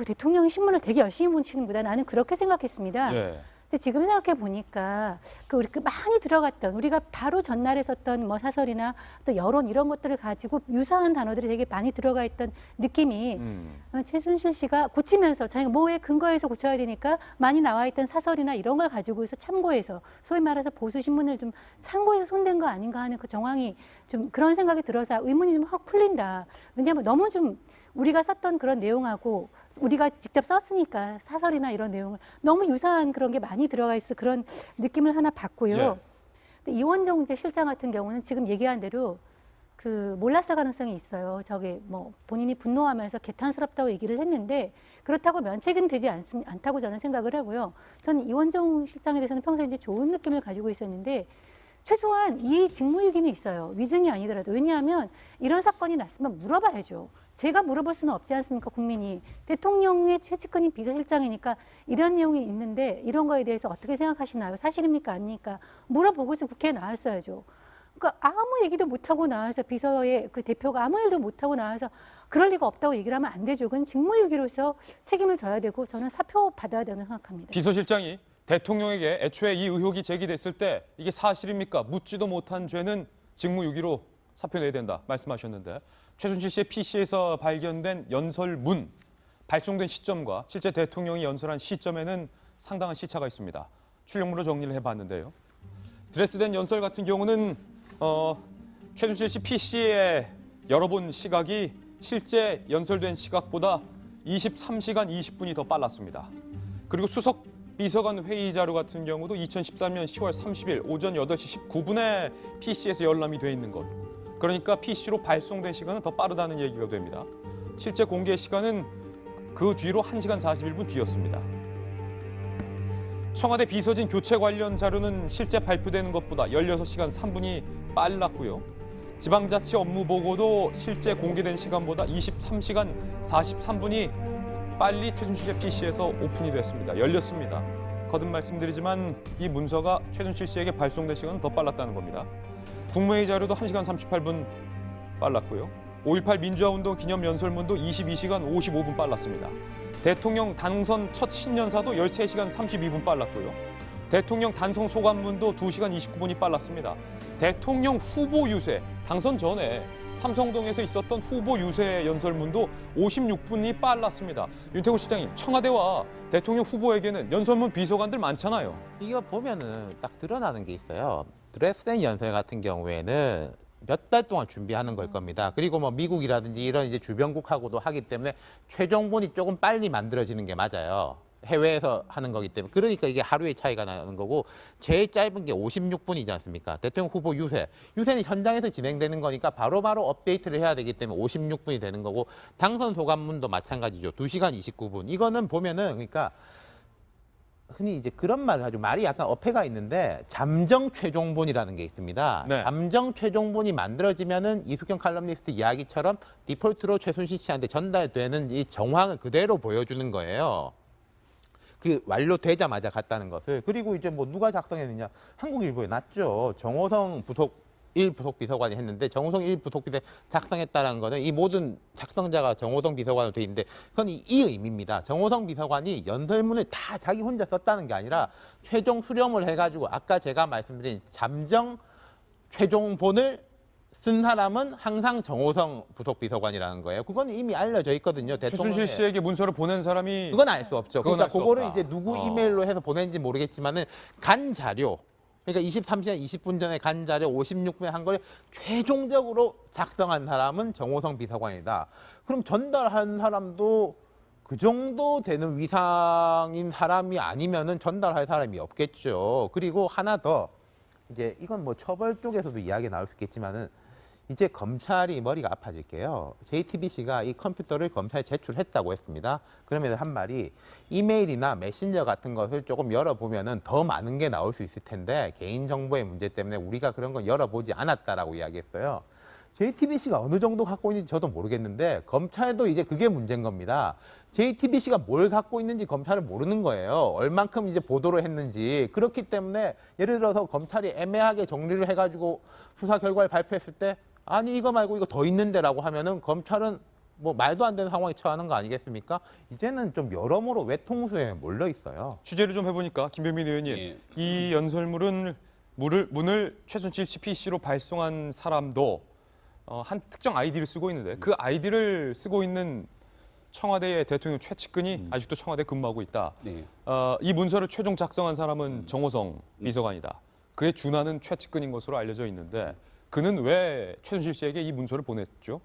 대통령이 신문을 되게 열심히 보시는구나. 나는 그렇게 생각했습니다. 예. 근데 지금 생각해 보니까 우리 많이 들어갔던 우리가 바로 전날에 썼던 뭐 사설이나 또 여론 이런 것들을 가지고 유사한 단어들이 되게 많이 들어가 있던 느낌이 최순실 씨가 고치면서 자기가 뭐에 근거해서 고쳐야 되니까 많이 나와 있던 사설이나 이런 걸 가지고서 참고해서 소위 말해서 보수 신문을 좀 참고해서 손댄 거 아닌가 하는 그 정황이 좀 그런 생각이 들어서 의문이 좀 확 풀린다. 왜냐하면 너무 좀 우리가 썼던 그런 내용하고 우리가 직접 썼으니까 사설이나 이런 내용을 너무 유사한 그런 게 많이 들어가 있어 그런 느낌을 하나 받고요. 예. 근데 이원정 이제 실장 같은 경우는 지금 얘기한 대로 몰랐을 가능성이 있어요. 뭐 본인이 분노하면서 개탄스럽다고 얘기를 했는데 그렇다고 면책은 되지 않다고 저는 생각을 하고요. 저는 이원정 실장에 대해서는 평소에 이제 좋은 느낌을 가지고 있었는데 최소한 이 직무유기는 있어요. 위증이 아니더라도. 왜냐하면 이런 사건이 났으면 물어봐야죠. 제가 물어볼 수는 없지 않습니까, 국민이. 대통령의 최측근인 비서실장이니까 이런 내용이 있는데 이런 거에 대해서 어떻게 생각하시나요? 사실입니까, 아닙니까? 물어보고서 국회에 나왔어야죠. 그러니까 아무 얘기도 못하고 나와서 비서의 그 대표가 아무 일도 못하고 나와서 그럴 리가 없다고 얘기를 하면 안 되죠. 그건 직무유기로서 책임을 져야 되고 저는 사표 받아야 된다고 생각합니다. 비서실장이 대통령에게 애초에 이 의혹이 제기됐을 때 이게 사실입니까? 묻지도 못한 죄는 직무유기로 사표 내야 된다 말씀하셨는데 최순실 씨의 PC에서 발견된 연설문 발송된 시점과 실제 대통령이 연설한 시점에는 상당한 시차가 있습니다. 출력물로 정리를 해봤는데요. 드레스된 연설 같은 경우는 최순실 씨 PC에 열어본 시각이 실제 연설된 시각보다 23시간 20분이 더 빨랐습니다. 그리고 수석 비서관 회의 자료 같은 경우도 2013년 10월 30일 오전 8시 19분에 PC에서 열람이 돼 있는 것. 그러니까 PC로 발송된 시간은 더 빠르다는 얘기가 됩니다. 실제 공개 시간은 그 뒤로 1시간 41분 뒤였습니다. 청와대 비서진 교체 관련 자료는 실제 발표되는 것보다 16시간 3분이 빨랐고요. 지방자치 업무 보고도 실제 공개된 시간보다 23시간 43분이 빨리 최순실 씨 PC에서 오픈이 됐습니다. 열렸습니다. 거듭 말씀드리지만 이 문서가 최순실 씨에게 발송된 시간은 더 빨랐다는 겁니다. 국무회의 자료도 1시간 38분 빨랐고요. 5.18 민주화운동 기념 연설문도 22시간 55분 빨랐습니다. 대통령 당선 첫 신년사도 13시간 32분 빨랐고요. 대통령 단성 소감문도 2시간 29분이 빨랐습니다. 대통령 후보 유세, 당선 전에 삼성동에서 있었던 후보 유세 연설문도 56분이 빨랐습니다. 윤태호 시장님, 청와대와 대통령 후보에게는 연설문 비서관들 많잖아요. 이거 보면은 딱 드러나는 게 있어요. 드레스덴 연설 같은 경우에는 몇 달 동안 준비하는 걸 겁니다. 그리고 뭐 미국이라든지 이런 이제 주변국하고도 하기 때문에 최종본이 조금 빨리 만들어지는 게 맞아요. 해외에서 하는 거기 때문에. 그러니까 이게 하루의 차이가 나는 거고 제일 짧은 게 56분이지 않습니까? 대통령 후보 유세. 유세는 현장에서 진행되는 거니까 바로바로 업데이트를 해야 되기 때문에 56분이 되는 거고 당선 소감문도 마찬가지죠. 2시간 29분. 이거는 보면은 그러니까 흔히 이제 그런 말을 하죠. 말이 약간 어폐가 있는데 잠정 최종본이라는 게 있습니다. 네. 잠정 최종본이 만들어지면은 이숙현 칼럼니스트 이야기처럼 디폴트로 최순실 씨한테 전달되는 이 정황을 그대로 보여주는 거예요. 그 완료되자마자 갔다는 것을. 그리고 이제 뭐 누가 작성했느냐. 한국일보에 났죠. 정호성 부속 1부속 비서관이 했는데 정호성 1부속 비서관이 작성했다는 거는 이 모든 작성자가 정호성 비서관으로 돼 있는데 그건 이 의미입니다. 정호성 비서관이 연설문을 다 자기 혼자 썼다는 게 아니라 최종 수렴을 해가지고 아까 제가 말씀드린 잠정 최종본을 쓴 사람은 항상 정호성 부속 비서관이라는 거예요. 그건 이미 알려져 있거든요. 최순실 씨에게 문서를 보낸 사람이 그건 알 수 없죠. 그건 그러니까 알 수 그거를 없다. 이제 누구 이메일로 해서 보낸지 모르겠지만은 간 자료. 그러니까 23시간 20분 전에 간 자료 56분에 한 걸 최종적으로 작성한 사람은 정호성 비서관이다. 그럼 전달한 사람도 그 정도 되는 위상인 사람이 아니면은 전달할 사람이 없겠죠. 그리고 하나 더 이제 이건 뭐 처벌 쪽에서도 이야기 나올 수 있겠지만은 이제 검찰이 머리가 아파질게요. JTBC가 이 컴퓨터를 검찰에 제출했다고 했습니다. 그러면 한 말이 이메일이나 메신저 같은 것을 조금 열어보면은 더 많은 게 나올 수 있을 텐데 개인정보의 문제 때문에 우리가 그런 건 열어보지 않았다라고 이야기했어요. JTBC가 어느 정도 갖고 있는지 저도 모르겠는데 검찰도 이제 그게 문제인 겁니다. JTBC가 뭘 갖고 있는지 검찰은 모르는 거예요. 얼만큼 이제 보도를 했는지. 그렇기 때문에 예를 들어서 검찰이 애매하게 정리를 해가지고 수사 결과를 발표했을 때 아니 이거 말고 이거 더 있는데라고 하면은 검찰은 뭐 말도 안 되는 상황에 처하는 거 아니겠습니까? 이제는 좀 여러모로 외통수에 몰려 있어요. 취재를 좀 해보니까 김병민 의원님, 예. 이 연설문을 문을 최순실 씨 PC로 발송한 사람도 한 특정 아이디를 쓰고 있는데 그 아이디를 쓰고 있는 청와대의 대통령 최측근이 아직도 청와대에 근무하고 있다. 네. 이 문서를 최종 작성한 사람은 정호성 비서관이다. 그의 준하는 최측근인 것으로 알려져 있는데 그는 왜 최순실 씨에게 이 문서를 보냈죠?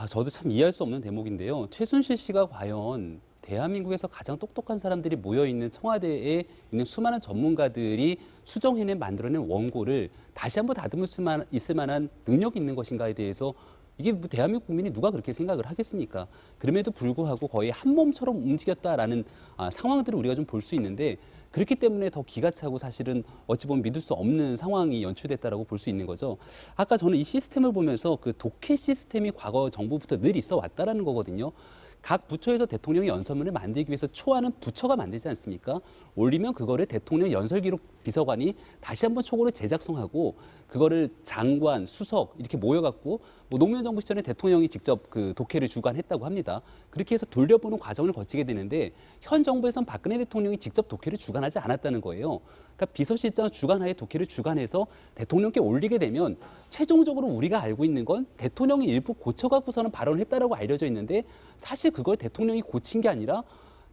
저도 참 이해할 수 없는 대목인데요. 최순실 씨가 과연 대한민국에서 가장 똑똑한 사람들이 모여있는 청와대에 있는 수많은 전문가들이 수정해낸 만들어낸 원고를 다시 한번 다듬을 있을 만한 능력이 있는 것인가에 대해서 이게 뭐 대한민국 국민이 누가 그렇게 생각을 하겠습니까? 그럼에도 불구하고 거의 한 몸처럼 움직였다라는 상황들을 우리가 좀 볼 수 있는데 그렇기 때문에 더 기가 차고 사실은 어찌 보면 믿을 수 없는 상황이 연출됐다라고 볼 수 있는 거죠. 아까 저는 이 시스템을 보면서 그 독해 시스템이 과거 정부부터 늘 있어 왔다라는 거거든요. 각 부처에서 대통령의 연설문을 만들기 위해서 초안은 부처가 만들지 않습니까? 올리면 그거를 대통령 연설기록 비서관이 다시 한번 초고를 재작성하고 그거를 장관, 수석 이렇게 모여갖고 뭐 노무현 정부 시절에 대통령이 직접 그 독해를 주관했다고 합니다. 그렇게 해서 돌려보는 과정을 거치게 되는데 현 정부에선 박근혜 대통령이 직접 독해를 주관하지 않았다는 거예요. 그러니까 비서실장 주관하에 독해를 주관해서 대통령께 올리게 되면 최종적으로 우리가 알고 있는 건 대통령이 일부 고쳐갖고서는 발언을 했다라고 알려져 있는데 사실 그걸 대통령이 고친 게 아니라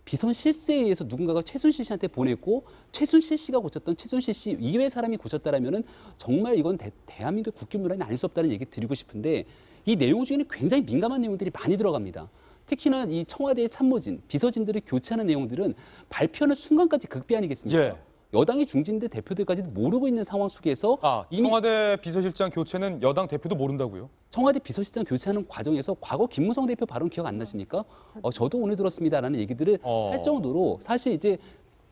비선 실세에 의해서 누군가가 최순실 씨한테 보냈고 최순실 씨가 고쳤던 최순실 씨 이외의 사람이 고쳤다라면은 정말 이건 대한민국 국기 문란이 아닐 수 없다는 얘기 드리고 싶은데 이 내용 중에는 굉장히 민감한 내용들이 많이 들어갑니다. 특히나 이 청와대의 참모진, 비서진들을 교체하는 내용들은 발표하는 순간까지 극비 아니겠습니까? 예. 여당의 중진들 대표들까지도 모르고 있는 상황 속에서 이미 청와대 비서실장 교체는 여당 대표도 모른다고요? 청와대 비서실장 교체하는 과정에서 과거 김무성 대표 발언 기억 안 나십니까? 저도 오늘 들었습니다라는 얘기들을 할 정도로 사실 이제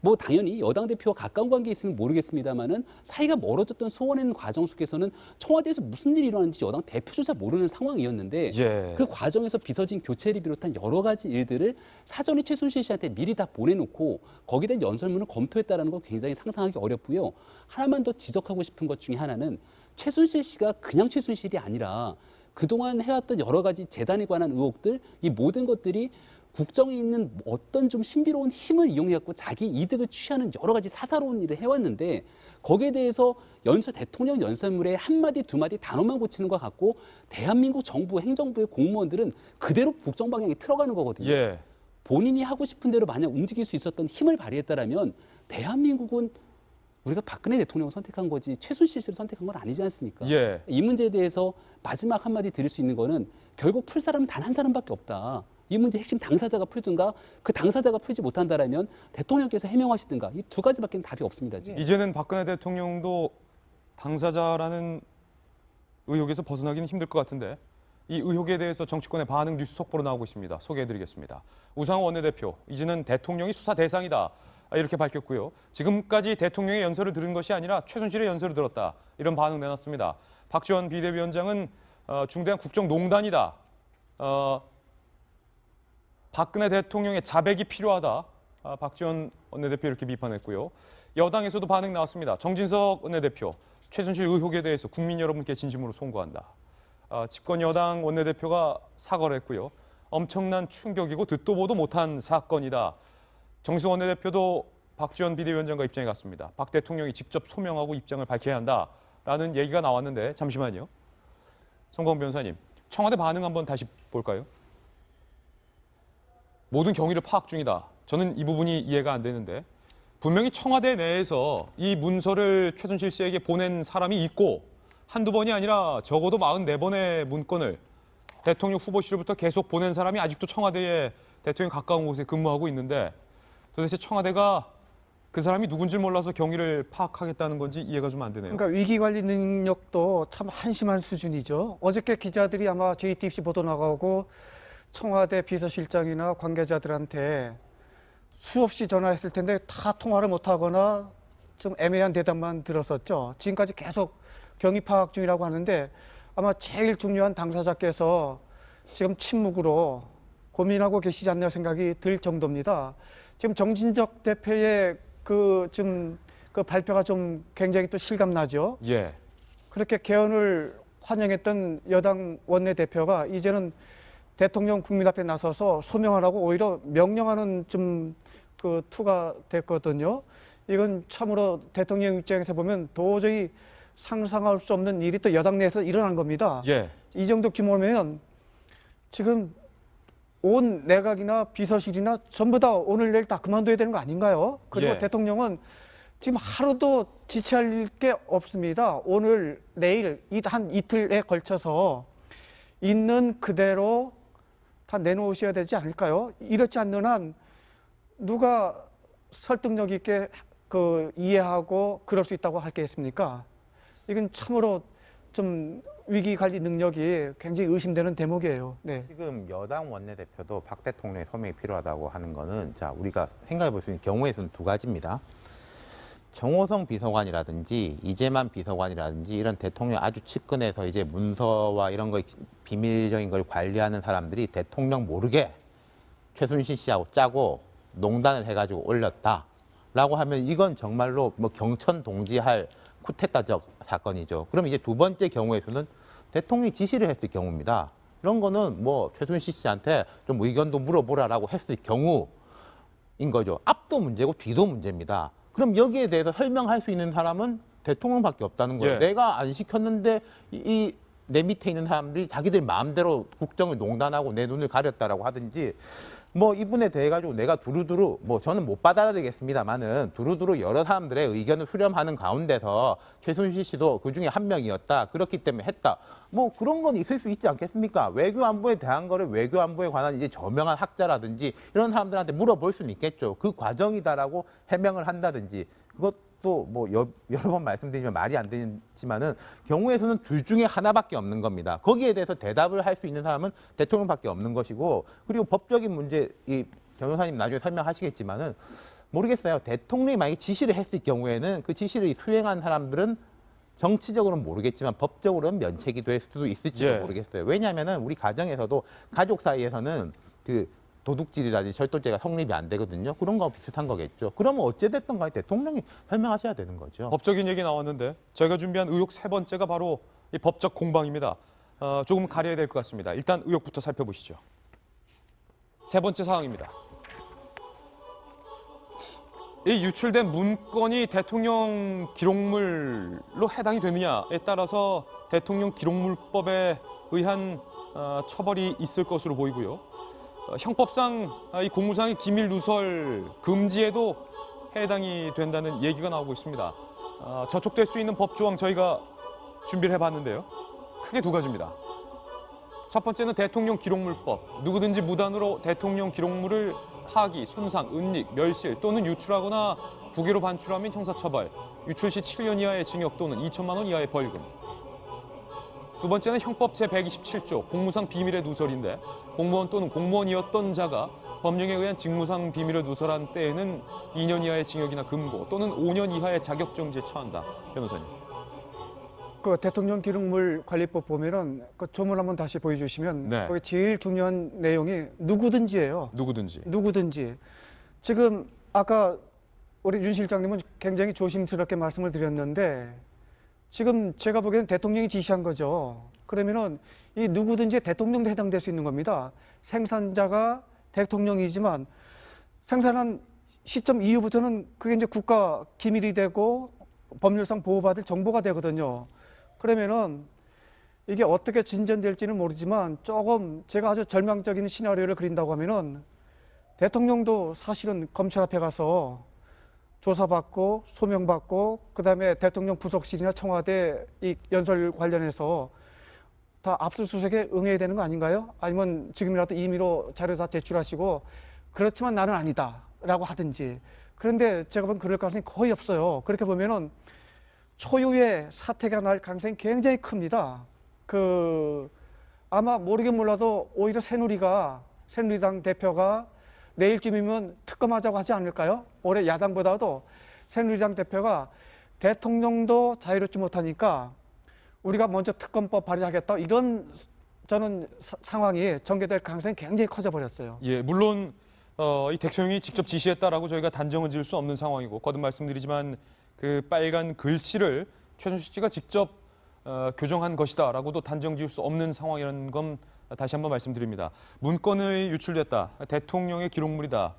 뭐 당연히 여당 대표와 가까운 관계에 있으면 모르겠습니다만은 사이가 멀어졌던 소원하는 과정 속에서는 청와대에서 무슨 일이 일어나는지 여당 대표조차 모르는 상황이었는데 예. 그 과정에서 비서진 교체를 비롯한 여러 가지 일들을 사전에 최순실 씨한테 미리 다 보내놓고 거기에 대한 연설문을 검토했다는 건 굉장히 상상하기 어렵고요. 하나만 더 지적하고 싶은 것 중에 하나는 최순실 씨가 그냥 최순실이 아니라 그동안 해왔던 여러 가지 재단에 관한 의혹들 이 모든 것들이 국정에 있는 어떤 좀 신비로운 힘을 이용해갖고 자기 이득을 취하는 여러 가지 사사로운 일을 해왔는데 거기에 대해서 대통령 연설문에 한마디 두마디 단어만 고치는 것 같고 대한민국 정부 행정부의 공무원들은 그대로 국정 방향에 틀어가는 거거든요. 예. 본인이 하고 싶은 대로 만약 움직일 수 있었던 힘을 발휘했다라면 대한민국은 우리가 박근혜 대통령을 선택한 거지 최순실 씨를 선택한 건 아니지 않습니까? 예. 이 문제에 대해서 마지막 한마디 드릴 수 있는 거는 결국 풀 사람은 단 한 사람밖에 없다. 이 문제 핵심 당사자가 풀든가 그 당사자가 풀지 못한다라면 대통령께서 해명하시든가 이 두 가지밖에 답이 없습니다. 지금. 이제는 박근혜 대통령도 당사자라는 의혹에서 벗어나기는 힘들 것 같은데 이 의혹에 대해서 정치권의 반응 뉴스 속보로 나오고 있습니다. 소개해드리겠습니다. 우상호 원내대표, 이제는 대통령이 수사 대상이다. 이렇게 밝혔고요. 지금까지 대통령의 연설을 들은 것이 아니라 최순실의 연설을 들었다. 이런 반응 내놨습니다. 박지원 비대위원장은 중대한 국정농단이다. 박근혜 대통령의 자백이 필요하다. 박지원 원내대표 이렇게 비판했고요. 여당에서도 반응 나왔습니다. 정진석 원내대표, 최순실 의혹에 대해서 국민 여러분께 진심으로 송구한다. 집권 여당 원내대표가 사과를 했고요. 엄청난 충격이고 듣도 보도 못한 사건이다. 정진석 원내대표도 박지원 비대위원장과 입장에 갔습니다. 박 대통령이 직접 소명하고 입장을 밝혀야 한다라는 얘기가 나왔는데 잠시만요. 송광 변호사님, 청와대 반응 한번 다시 볼까요? 모든 경위를 파악 중이다. 저는 이 부분이 이해가 안 되는데 분명히 청와대 내에서 이 문서를 최순실 씨에게 보낸 사람이 있고 한두 번이 아니라 적어도 44번의 문건을 대통령 후보실부터 계속 보낸 사람이 아직도 청와대에 대통령 가까운 곳에 근무하고 있는데 도대체 청와대가 그 사람이 누군지 몰라서 경위를 파악하겠다는 건지 이해가 좀 안 되네요. 그러니까 위기관리 능력도 참 한심한 수준이죠. 어저께 기자들이 아마 JTBC 보도 나가고 청와대 비서실장이나 관계자들한테 수없이 전화했을 텐데 다 통화를 못하거나 좀 애매한 대답만 들었었죠. 지금까지 계속 경위 파악 중이라고 하는데 아마 제일 중요한 당사자께서 지금 침묵으로 고민하고 계시지 않나 생각이 들 정도입니다. 지금 정진석 대표의 그 발표가 좀 굉장히 또 실감나죠. 예. 그렇게 개헌을 환영했던 여당 원내대표가 이제는 대통령 국민 앞에 나서서 소명하라고 오히려 명령하는 좀 그 투가 됐거든요. 이건 참으로 대통령 입장에서 보면 도저히 상상할 수 없는 일이 또 여당 내에서 일어난 겁니다. 예. 이 정도 규모면 지금 온 내각이나 비서실이나 전부 다 오늘 내일 다 그만둬야 되는 거 아닌가요? 그리고 예. 대통령은 지금 하루도 지체할 게 없습니다. 오늘 내일 한 이틀에 걸쳐서 있는 그대로 다 내놓으셔야 되지 않을까요? 이렇지 않는 한 누가 설득력 있게 그 이해하고 그럴 수 있다고 할 게 있습니까? 이건 참으로 좀 위기 관리 능력이 굉장히 의심되는 대목이에요. 네. 지금 여당 원내대표도 박 대통령의 소명이 필요하다고 하는 거는 자 우리가 생각해 볼 수 있는 경우의 수는 두 가지입니다. 정호성 비서관이라든지 이재만 비서관이라든지 이런 대통령 아주 측근에서 이제 문서와 이런 거 비밀적인 걸 관리하는 사람들이 대통령 모르게 최순실 씨하고 짜고 농단을 해가지고 올렸다라고 하면 이건 정말로 뭐 경천 동지할 쿠데타적 사건이죠. 그럼 이제 두 번째 경우의 수는 대통령이 지시를 했을 경우입니다. 이런 거는 뭐 최순실 씨한테 좀 의견도 물어보라라고 했을 경우인 거죠. 앞도 문제고 뒤도 문제입니다. 그럼 여기에 대해서 설명할 수 있는 사람은 대통령밖에 없다는 거예요. 예. 내가 안 시켰는데 내 밑에 있는 사람들이 자기들 마음대로 국정을 농단하고 내 눈을 가렸다라고 하든지 뭐 이분에 대해 가지고 내가 두루두루 뭐 저는 못 받아들이겠습니다만은 두루두루 여러 사람들의 의견을 수렴하는 가운데서 최순실 씨도 그 중에 한 명이었다. 그렇기 때문에 했다. 뭐 그런 건 있을 수 있지 않겠습니까? 외교 안보에 대한 거를 외교 안보에 관한 이제 저명한 학자라든지 이런 사람들한테 물어볼 수는 있겠죠. 그 과정이다라고 해명을 한다든지 그것도 뭐 여러 번 말씀드리지만 말이 안 되지만은 경우의 수는 둘 중에 하나밖에 없는 겁니다. 거기에 대해서 대답을 할 수 있는 사람은 대통령밖에 없는 것이고 그리고 법적인 문제 이 변호사님 나중에 설명하시겠지만은 모르겠어요. 대통령이 만약에 지시를 했을 경우에는 그 지시를 수행한 사람들은 정치적으로는 모르겠지만 법적으로는 면책이 될 수도 있을지도 예. 모르겠어요. 왜냐하면은 우리 가정에서도 가족 사이에서는 그 도둑질이라든지 절도죄가 성립이 안 되거든요. 그런 거와 비슷한 거겠죠. 그러면 어찌됐든 간에 대통령이 설명하셔야 되는 거죠. 법적인 얘기 나왔는데 저희가 준비한 의혹 세 번째가 바로 이 법적 공방입니다. 조금 가려야 될 것 같습니다. 일단 의혹부터 살펴보시죠. 세 번째 사항입니다. 이 유출된 문건이 대통령 기록물로 해당이 되느냐에 따라서 대통령 기록물법에 의한 처벌이 있을 것으로 보이고요. 형법상 이 공무상의 기밀 누설 금지에도 해당이 된다는 얘기가 나오고 있습니다. 저촉될 수 있는 법조항 저희가 준비를 해봤는데요. 크게 두 가지입니다. 첫 번째는 대통령 기록물법. 누구든지 무단으로 대통령 기록물을 파기, 손상, 은닉, 멸실 또는 유출하거나 부계로 반출하면 형사처벌. 유출 시 7년 이하의 징역 또는 2천만 원 이하의 벌금. 두 번째는 형법 제127조 공무상 비밀의 누설인데 공무원 또는 공무원이었던 자가 법령에 의한 직무상 비밀을 누설한 때에는 2년 이하의 징역이나 금고 또는 5년 이하의 자격정지에 처한다. 변호사님. 그 대통령 기록물 관리법 보면은 그 조문 한번 다시 보여주시면 네. 거기 제일 중요한 내용이 누구든지예요. 누구든지. 지금 아까 우리 윤 실장님은 굉장히 조심스럽게 말씀을 드렸는데 지금 제가 보기에는 대통령이 지시한 거죠. 그러면은 이 누구든지 대통령도 해당될 수 있는 겁니다. 생산자가 대통령이지만 생산한 시점 이후부터는 그게 이제 국가 기밀이 되고 법률상 보호받을 정보가 되거든요. 그러면은 이게 어떻게 진전될지는 모르지만 조금 제가 아주 절망적인 시나리오를 그린다고 하면은 대통령도 사실은 검찰 앞에 가서 조사받고 소명받고 그다음에 대통령 부속실이나 청와대 이 연설 관련해서 다 압수수색에 응해야 되는 거 아닌가요? 아니면 지금이라도 임의로 자료 다 제출하시고 그렇지만 나는 아니다라고 하든지. 그런데 제가 보면 그럴 가능성이 거의 없어요. 그렇게 보면은 초유의 사태가 날 가능성이 굉장히 큽니다. 아마 모르긴 몰라도 오히려 새누리당 대표가 내일쯤이면 특검하자고 하지 않을까요? 올해 야당보다도 새누리당 대표가 대통령도 자유롭지 못하니까 우리가 먼저 특검법 발의하겠다 이런 저는 상황이 전개될 가능성이 굉장히 커져 버렸어요. 예, 물론 이 대통령이 직접 지시했다라고 저희가 단정은 지을 수 없는 상황이고 거듭 말씀드리지만 그 빨간 글씨를 최순실 씨가 직접 교정한 것이다라고도 단정 지을 수 없는 상황이라는 건 다시 한번 말씀드립니다. 문건이 유출됐다. 대통령의 기록물이다.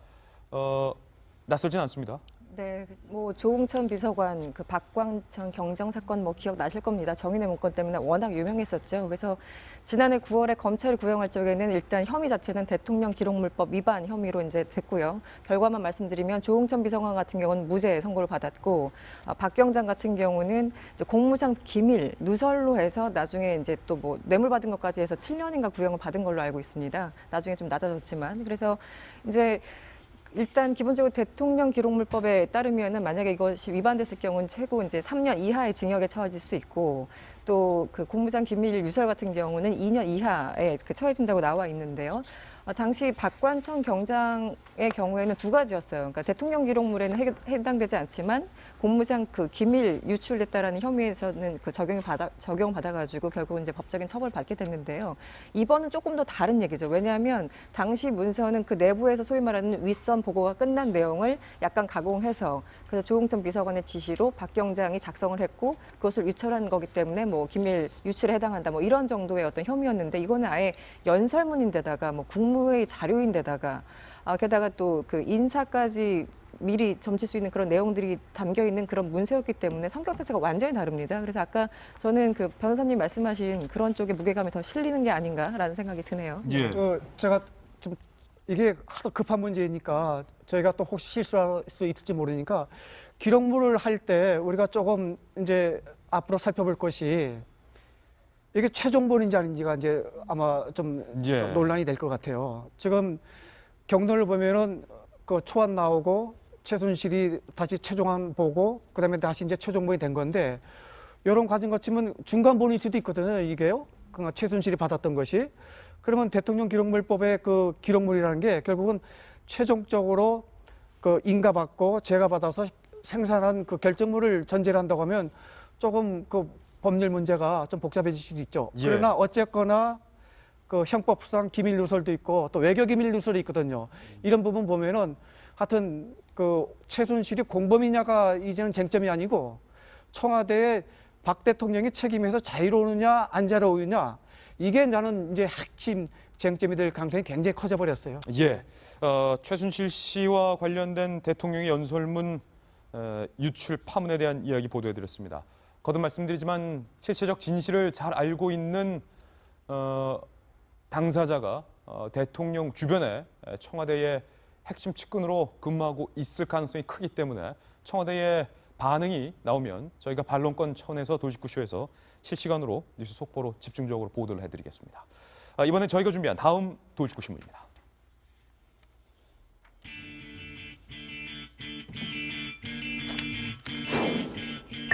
낯설진 않습니다. 네, 뭐 조홍천 비서관 그 박광천 경정 사건 뭐 기억나실 겁니다. 정인의 문건 때문에 워낙 유명했었죠. 그래서 지난해 9월에 검찰이 구형할 적에는 일단 혐의 자체는 대통령 기록물법 위반 혐의로 이제 됐고요. 결과만 말씀드리면 조홍천 비서관 같은 경우는 무죄 선고를 받았고 박 경장 같은 경우는 이제 공무상 기밀 누설로 해서 나중에 이제 또 뭐 뇌물 받은 것까지 해서 7년인가 구형을 받은 걸로 알고 있습니다. 나중에 좀 낮아졌지만 그래서 이제 일단 기본적으로 대통령 기록물법에 따르면은 만약에 이것이 위반됐을 경우는 최고 이제 3년 이하의 징역에 처해질 수 있고 또 그 공무상 기밀 유설 같은 경우는 2년 이하에 처해진다고 나와 있는데요. 당시 박관천 경장의 경우에는 두 가지였어요. 그러니까 대통령 기록물에는 해당되지 않지만 공무상 그 기밀 유출됐다라는 혐의에서는 그 적용받아가지고 결국 이제 법적인 처벌을 받게 됐는데요. 이번은 조금 더 다른 얘기죠. 왜냐하면 당시 문서는 그 내부에서 소위 말하는 윗선 보고가 끝난 내용을 약간 가공해서 그래서 조홍천 비서관의 지시로 박 경장이 작성을 했고 그것을 유출한 거기 때문에 뭐 기밀 유출에 해당한다 뭐 이런 정도의 어떤 혐의였는데 이거는 아예 연설문인데다가 뭐 국무회의 자료인데다가 게다가 또 그 인사까지 미리 점칠 수 있는 그런 내용들이 담겨 있는 그런 문서였기 때문에 성격 자체가 완전히 다릅니다. 그래서 아까 저는 그 변호사님 말씀하신 그런 쪽에 무게감이 더 실리는 게 아닌가라는 생각이 드네요. 예. 제가 좀 이게 하도 급한 문제니까 저희가 또 혹시 실수할 수 있을지 모르니까 기록물을 할 때 우리가 조금 이제 앞으로 살펴볼 것이 이게 최종본인지 아닌지가 이제 아마 좀 예. 논란이 될 것 같아요. 지금 경로를 보면은 그 초안 나오고 최순실이 다시 최종안 보고 그다음에 다시 이제 최종본이 된 건데 이런 과정 거치면 중간본일 수도 있거든요. 이게요. 그러니까 최순실이 받았던 것이 그러면 대통령 기록물법의 그 기록물이라는 게 결국은 최종적으로 그 인가받고 제가받아서 생산한 그 결정물을 전제를 한다고 하면 조금 그 법률 문제가 좀 복잡해질 수도 있죠. 예. 그러나 어쨌거나 그 형법상 기밀 누설도 있고 또 외교 기밀 누설이 있거든요. 이런 부분 보면은 하여튼 그 최순실이 공범이냐가 이제는 쟁점이 아니고 청와대에 박 대통령이 책임에서 자유로우느냐 안 자유로우느냐 이게 나는 이제 핵심 쟁점이 될 가능성이 굉장히 커져 버렸어요. 예. 최순실 씨와 관련된 대통령의 연설문 유출 파문에 대한 이야기 보도해드렸습니다. 거듭 말씀드리지만 실체적 진실을 잘 알고 있는 당사자가 대통령 주변에 청와대의 핵심 측근으로 근무하고 있을 가능성이 크기 때문에 청와대의 반응이 나오면 저희가 반론권 차원에서 도직구쇼에서 실시간으로 뉴스 속보로 집중적으로 보도를 해드리겠습니다. 이번엔 저희가 준비한 다음 도직구 신문입니다.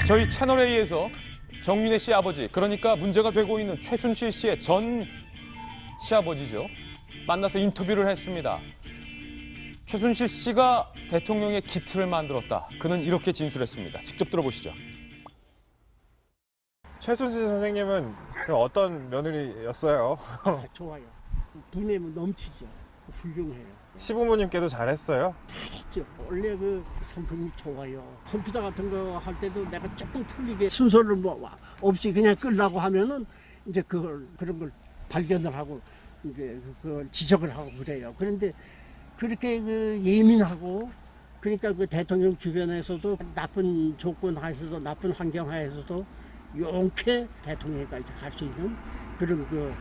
저희 채널A에서 정윤혜 씨 아버지, 그러니까 문제가 되고 있는 최순실 씨의 전 시아버지죠. 만나서 인터뷰를 했습니다. 최순실 씨가 대통령의 기틀을 만들었다. 그는 이렇게 진술했습니다. 직접 들어보시죠. 최순실 선생님은 어떤 며느리였어요? 좋아요. 분에 넘치죠. 훌륭해요. 시부모님께도 잘했어요? 잘했죠. 원래 그 성품이 좋아요. 컴퓨터 같은 거 할 때도 내가 조금 틀리게 순서를 뭐 없이 그냥 끌라고 하면은 이제 그런 걸 발견을 하고 이제 그걸 지적을 하고 그래요. 그런데 그렇게 그 예민하고 그러니까 그 대통령 주변에서도 나쁜 조건 하에서도 나쁜 환경 하에서도 용케 대통령까지 갈 수 있는 그런 그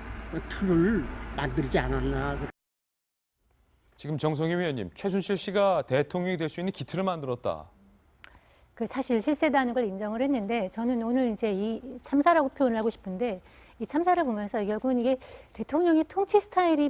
틀을 만들지 않았나. 지금 정성희 위원님, 최순실 씨가 대통령이 될 수 있는 기틀을 만들었다. 그 사실 실세다는 걸 인정을 했는데 저는 오늘 이제 이 참사라고 표현을 하고 싶은데 이 참사를 보면서 결국은 이게 대통령의 통치 스타일이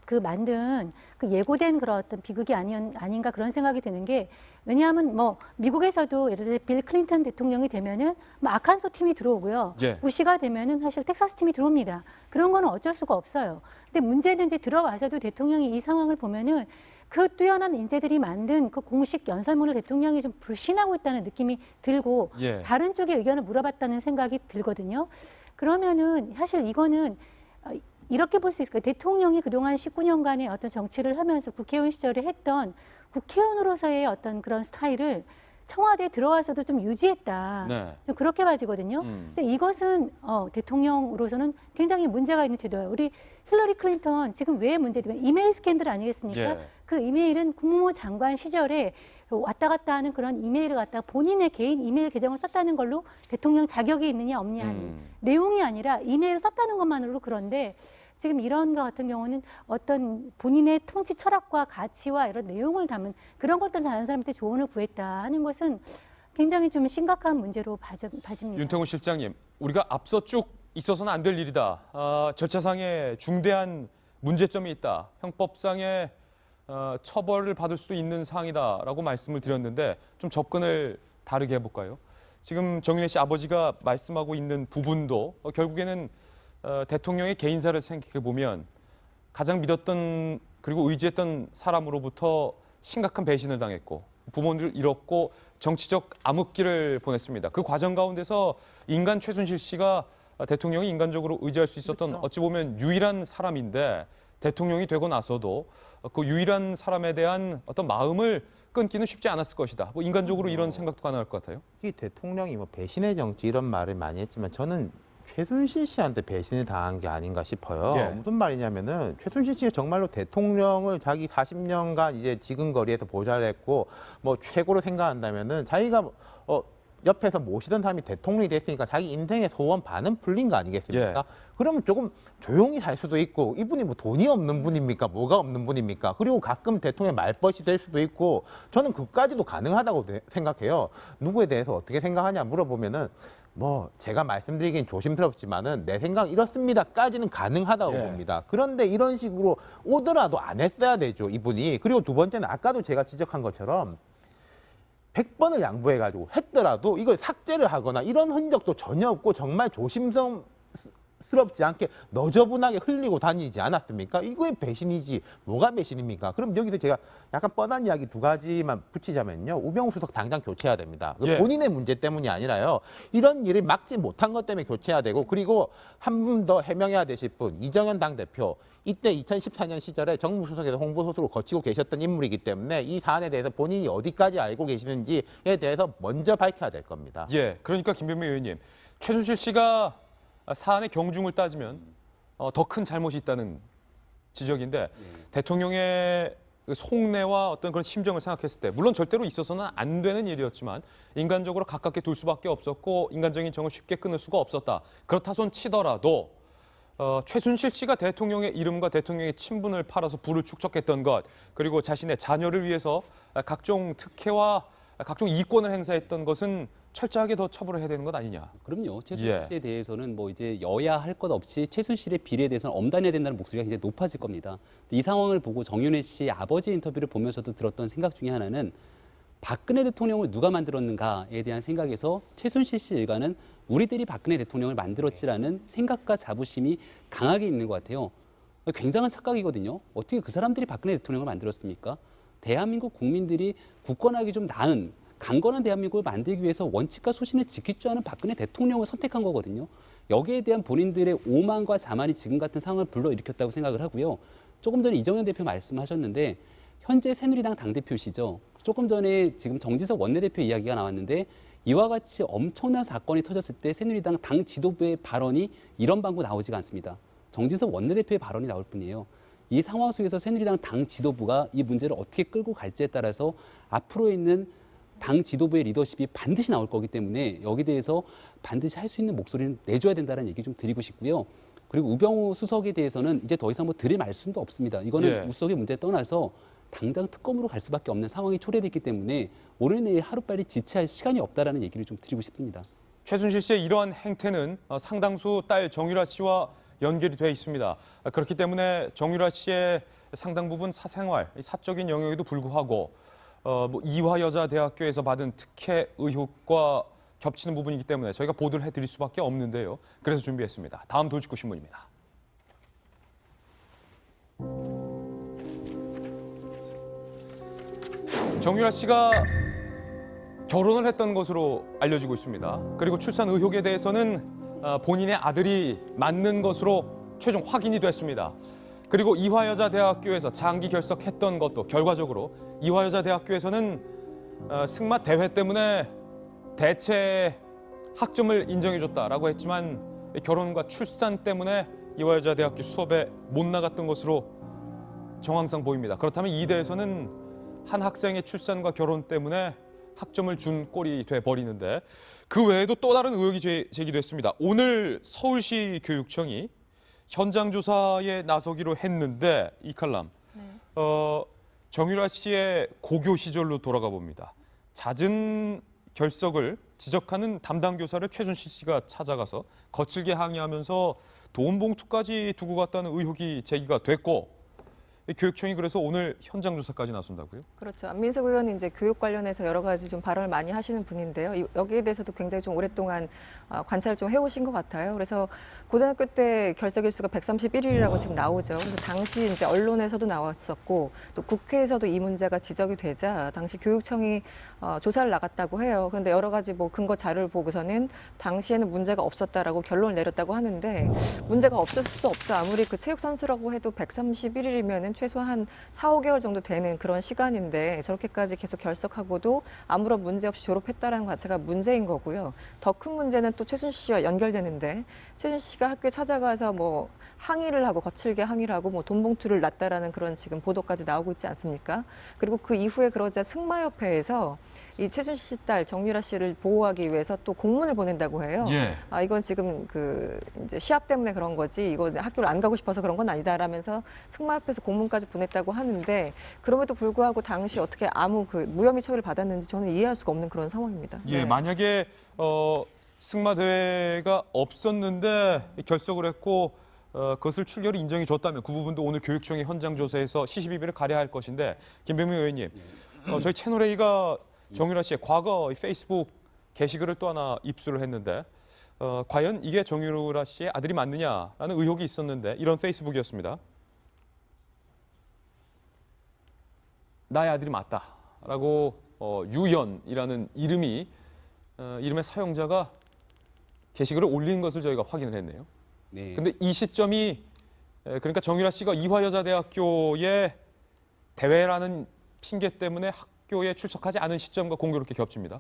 그 만든 그 예고된 그런 어떤 비극이 아닌가 그런 생각이 드는 게 왜냐하면 뭐 미국에서도 예를 들어 빌 클린턴 대통령이 되면은 뭐 아칸소 팀이 들어오고요. 예. 부시가 되면은 사실 텍사스 팀이 들어옵니다. 그런 거는 어쩔 수가 없어요. 근데 문제는 이제 들어와서도 대통령이 이 상황을 보면은 그 뛰어난 인재들이 만든 그 공식 연설문을 대통령이 좀 불신하고 있다는 느낌이 들고 예. 다른 쪽의 의견을 물어봤다는 생각이 들거든요. 그러면은 사실 이거는 이렇게 볼 수 있을 거예요. 대통령이 그동안 19년간의 어떤 정치를 하면서 국회의원 시절에 했던 국회의원으로서의 어떤 그런 스타일을 청와대에 들어와서도 좀 유지했다. 네. 좀 그렇게 봐지거든요. 근데 이것은 대통령으로서는 굉장히 문제가 있는 태도예요. 우리 힐러리 클린턴 지금 왜 문제되면 이메일 스캔들 아니겠습니까? 예. 그 이메일은 국무부 장관 시절에 왔다 갔다 하는 그런 이메일을 갖다가 본인의 개인 이메일 계정을 썼다는 걸로 대통령 자격이 있느냐 없느냐 하는 내용이 아니라 이메일을 썼다는 것만으로 그런데 지금 이런 것 같은 경우는 어떤 본인의 통치 철학과 가치와 이런 내용을 담은 그런 것들을 다른 사람한테 조언을 구했다 하는 것은 굉장히 좀 심각한 문제로 봐집니다. 윤태호 실장님, 우리가 앞서 쭉 있어서는 안 될 일이다. 절차상에 중대한 문제점이 있다. 형법상의 처벌을 받을 수도 있는 사항이다라고 말씀을 드렸는데 좀 접근을 다르게 해볼까요? 지금 정윤혜 씨 아버지가 말씀하고 있는 부분도 결국에는 대통령의 개인사를 생각해 보면 가장 믿었던 그리고 의지했던 사람으로부터 심각한 배신을 당했고 부모를 잃었고 정치적 암흑기를 보냈습니다. 그 과정 가운데서 인간 최순실 씨가 대통령이 인간적으로 의지할 수 있었던 그렇죠. 어찌 보면 유일한 사람인데 대통령이 되고 나서도 그 유일한 사람에 대한 어떤 마음을 끊기는 쉽지 않았을 것이다. 뭐 인간적으로 이런 생각도 가능할 것 같아요. 이 대통령이 뭐 배신의 정치 이런 말을 많이 했지만 저는 최순실 씨한테 배신을 당한 게 아닌가 싶어요. 예. 무슨 말이냐면은 최순실 씨가 정말로 대통령을 자기 40년간 이제 지근거리에서 보좌를 했고 뭐 최고로 생각한다면은 자기가 옆에서 모시던 사람이 대통령이 됐으니까 자기 인생의 소원 반은 풀린 거 아니겠습니까? 예. 그러면 조금 조용히 살 수도 있고 이분이 뭐 돈이 없는 분입니까? 뭐가 없는 분입니까? 그리고 가끔 대통령 말벗이 될 수도 있고 저는 그까지도 가능하다고 생각해요. 누구에 대해서 어떻게 생각하냐 물어보면은 뭐 제가 말씀드리긴 조심스럽지만은 내 생각 이렇습니다까지는 가능하다고 예. 봅니다. 그런데 이런 식으로 오더라도 안 했어야 되죠, 이분이. 그리고 두 번째는 아까도 제가 지적한 것처럼 100번을 양보해가지고 했더라도 이걸 삭제를 하거나 이런 흔적도 전혀 없고 정말 조심스럽지 않게 너저분하게 흘리고 다니지 않았습니까? 이거에 배신이지 뭐가 배신입니까? 그럼 여기서 제가 약간 뻔한 이야기 두 가지만 붙이자면요. 우병우 수석 당장 교체해야 됩니다. 예. 본인의 문제 때문이 아니라요. 이런 일을 막지 못한 것 때문에 교체해야 되고 그리고 한 분 더 해명해야 되실 분 이정현 당대표. 이때 2014년 시절에 정무수석에서 홍보소수로 거치고 계셨던 인물이기 때문에 이 사안에 대해서 본인이 어디까지 알고 계시는지에 대해서 먼저 밝혀야 될 겁니다. 예, 그러니까 김병민 의원님, 최순실 씨가 사안의 경중을 따지면 더 큰 잘못이 있다는 지적인데 대통령의 그 속내와 어떤 그런 심정을 생각했을 때 물론 절대로 있어서는 안 되는 일이었지만 인간적으로 가깝게 둘 수밖에 없었고 인간적인 정을 쉽게 끊을 수가 없었다. 그렇다 손 치더라도 최순실 씨가 대통령의 이름과 대통령의 친분을 팔아서 부를 축적했던 것 그리고 자신의 자녀를 위해서 각종 특혜와 각종 이권을 행사했던 것은 철저하게 더 처벌을 해야 되는 것 아니냐. 그럼요. 최순실 예. 씨에 대해서는 뭐 이제 여야 할 것 없이 최순실의 비리에 대해서는 엄단해야 된다는 목소리가 굉장히 높아질 겁니다. 이 상황을 보고 정윤회 씨 아버지 인터뷰를 보면서도 들었던 생각 중에 하나는 박근혜 대통령을 누가 만들었는가에 대한 생각에서 최순실 씨 일가는 우리들이 박근혜 대통령을 만들었지라는 생각과 자부심이 강하게 있는 것 같아요. 굉장한 착각이거든요. 어떻게 그 사람들이 박근혜 대통령을 만들었습니까? 대한민국 국민들이 굳건하게 좀 나은 강건한 대한민국을 만들기 위해서 원칙과 소신을 지킬 줄 아는 박근혜 대통령을 선택한 거거든요. 여기에 대한 본인들의 오만과 자만이 지금 같은 상황을 불러일으켰다고 생각을 하고요. 조금 전에 이정현 대표 말씀하셨는데 현재 새누리당 당대표시죠. 조금 전에 지금 정진석 원내대표 이야기가 나왔는데 이와 같이 엄청난 사건이 터졌을 때 새누리당 당 지도부의 발언이 이런 방구 나오지가 않습니다. 정진석 원내대표의 발언이 나올 뿐이에요. 이 상황 속에서 새누리당 당 지도부가 이 문제를 어떻게 끌고 갈지에 따라서 앞으로 있는 당 지도부의 리더십이 반드시 나올 거기 때문에 여기에 대해서 반드시 할 수 있는 목소리는 내줘야 된다는 얘기 좀 드리고 싶고요. 그리고 우병우 수석에 대해서는 이제 더 이상 뭐 드릴 말씀도 없습니다. 이거는 예. 우수석의 문제 떠나서 당장 특검으로 갈 수밖에 없는 상황이 초래됐기 때문에 오늘 내일 하루빨리 지체할 시간이 없다라는 얘기를 좀 드리고 싶습니다. 최순실 씨의 이러한 행태는 상당수 딸 정유라 씨와 연결이 되어 있습니다. 그렇기 때문에 정유라 씨의 상당 부분 사생활, 사적인 영역에도 불구하고 뭐 이화여자대학교에서 받은 특혜 의혹과 겹치는 부분이기 때문에 저희가 보도를 해드릴 수밖에 없는데요. 그래서 준비했습니다. 다음 도직구 신문입니다. 정유라 씨가 결혼을 했던 것으로 알려지고 있습니다. 그리고 출산 의혹에 대해서는 본인의 아들이 맞는 것으로 최종 확인이 됐습니다. 그리고 이화여자대학교에서 장기 결석했던 것도 결과적으로 이화여자대학교에서는 승마 대회 때문에 대체 학점을 인정해줬다라고 했지만 결혼과 출산 때문에 이화여자대학교 수업에 못 나갔던 것으로 정황상 보입니다. 그렇다면 이대에서는 한 학생의 출산과 결혼 때문에 학점을 준 꼴이 돼버리는데 그 외에도 또 다른 의혹이 제기됐습니다. 오늘 서울시 교육청이 현장 조사에 나서기로 했는데 이 칼럼 정유라 씨의 고교 시절로 돌아가 봅니다. 잦은 결석을 지적하는 담당 교사를 최순실 씨가 찾아가서 거칠게 항의하면서 돈 봉투까지 두고 갔다는 의혹이 제기가 됐고 교육청이 그래서 오늘 현장 조사까지 나선다고요? 그렇죠. 안민석 의원이 이제 교육 관련해서 여러 가지 좀 발언을 많이 하시는 분인데요. 여기에 대해서도 굉장히 좀 오랫동안 관찰을 좀 해오신 것 같아요. 그래서 고등학교 때 결석 일수가 131일이라고 지금 나오죠. 그래서 당시 이제 언론에서도 나왔었고 또 국회에서도 이 문제가 지적이 되자 당시 교육청이 조사를 나갔다고 해요. 그런데 여러 가지 뭐 근거 자료를 보고서는 당시에는 문제가 없었다라고 결론을 내렸다고 하는데 문제가 없었을 수 없죠. 아무리 그 체육 선수라고 해도 131일이면은 최소한 4, 5개월 정도 되는 그런 시간인데 저렇게까지 계속 결석하고도 아무런 문제 없이 졸업했다는 것 자체가 문제인 거고요. 더 큰 문제는 또 최순실 씨와 연결되는데 최순실 씨가 학교에 찾아가서 뭐 항의를 하고 거칠게 항의를 하고 뭐 돈 봉투를 놨다라는 그런 지금 보도까지 나오고 있지 않습니까? 그리고 그 이후에 그러자 승마협회에서 이 최순실 씨 딸 정유라 씨를 보호하기 위해서 또 공문을 보낸다고 해요. 예. 이건 지금 그 이제 시합 때문에 그런 거지 이거 학교를 안 가고 싶어서 그런 건 아니다라면서 승마협회에서 공문까지 보냈다고 하는데 그럼에도 불구하고 당시 어떻게 아무 그 무혐의 처리를 받았는지 저는 이해할 수가 없는 그런 상황입니다. 예, 네. 만약에 승마 대회가 없었는데 결석을 했고 그것을 출결이 인정해 줬다면 그 부분도 오늘 교육청이 현장 조사에서 시시비비를 가려야 할 것인데 김병민 의원님, 저희 채널A가 정유라 씨의 과거 페이스북 게시글을 또 하나 입수를 했는데 과연 이게 정유라 씨의 아들이 맞느냐라는 의혹이 있었는데 이런 페이스북이었습니다. 나의 아들이 맞다라고 유연이라는 이름의 사용자가 게시글을 올린 것을 저희가 확인을 했네요. 네. 근데 이 시점이 그러니까 정유라 씨가 이화여자대학교의 대회라는 핑계 때문에 학교에 출석하지 않은 시점과 공교롭게 겹칩니다.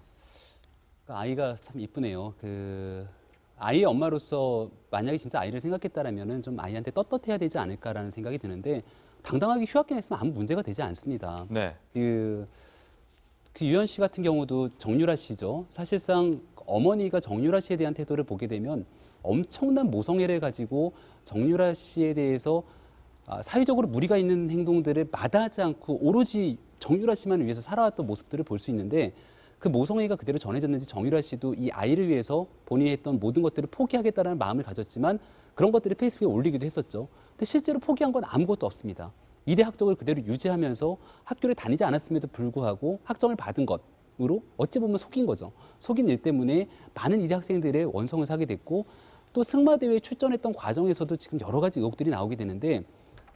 아이가 참 이쁘네요. 그 아이의 엄마로서 만약에 진짜 아이를 생각했다라면은 좀 아이한테 떳떳해야 되지 않을까라는 생각이 드는데 당당하게 휴학금 냈으면 아무 문제가 되지 않습니다. 네. 그 유연 씨 같은 경우도 정유라 씨죠. 사실상 어머니가 정유라 씨에 대한 태도를 보게 되면 엄청난 모성애를 가지고 정유라 씨에 대해서 사회적으로 무리가 있는 행동들을 마다하지 않고 오로지 정유라 씨만을 위해서 살아왔던 모습들을 볼 수 있는데 그 모성애가 그대로 전해졌는지 정유라 씨도 이 아이를 위해서 본인이 했던 모든 것들을 포기하겠다는 마음을 가졌지만 그런 것들을 페이스북에 올리기도 했었죠. 근데 실제로 포기한 건 아무것도 없습니다. 이대 학적을 그대로 유지하면서 학교를 다니지 않았음에도 불구하고 학점을 받은 것으로 어찌 보면 속인 거죠. 속인 일 때문에 많은 이대 학생들의 원성을 사게 됐고 또 승마대회에 출전했던 과정에서도 지금 여러 가지 의혹들이 나오게 되는데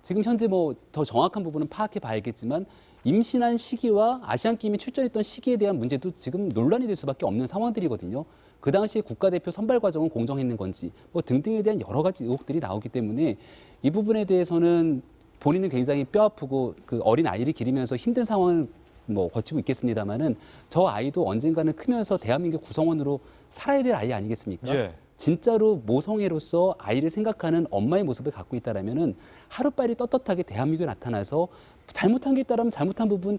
지금 현재 뭐 더 정확한 부분은 파악해 봐야겠지만 임신한 시기와 아시안게임에 출전했던 시기에 대한 문제도 지금 논란이 될 수밖에 없는 상황들이거든요. 그 당시에 국가대표 선발 과정은 공정했는 건지 뭐 등등에 대한 여러 가지 의혹들이 나오기 때문에 이 부분에 대해서는 본인은 굉장히 뼈아프고 그 어린 아이를 기르면서 힘든 상황을 뭐 거치고 있겠습니다만은 저 아이도 언젠가는 크면서 대한민국 구성원으로 살아야 될 아이 아니겠습니까? 예. 진짜로 모성애로서 아이를 생각하는 엄마의 모습을 갖고 있다라면은 하루빨리 떳떳하게 대한민국에 나타나서 잘못한 게 있다라면 잘못한 부분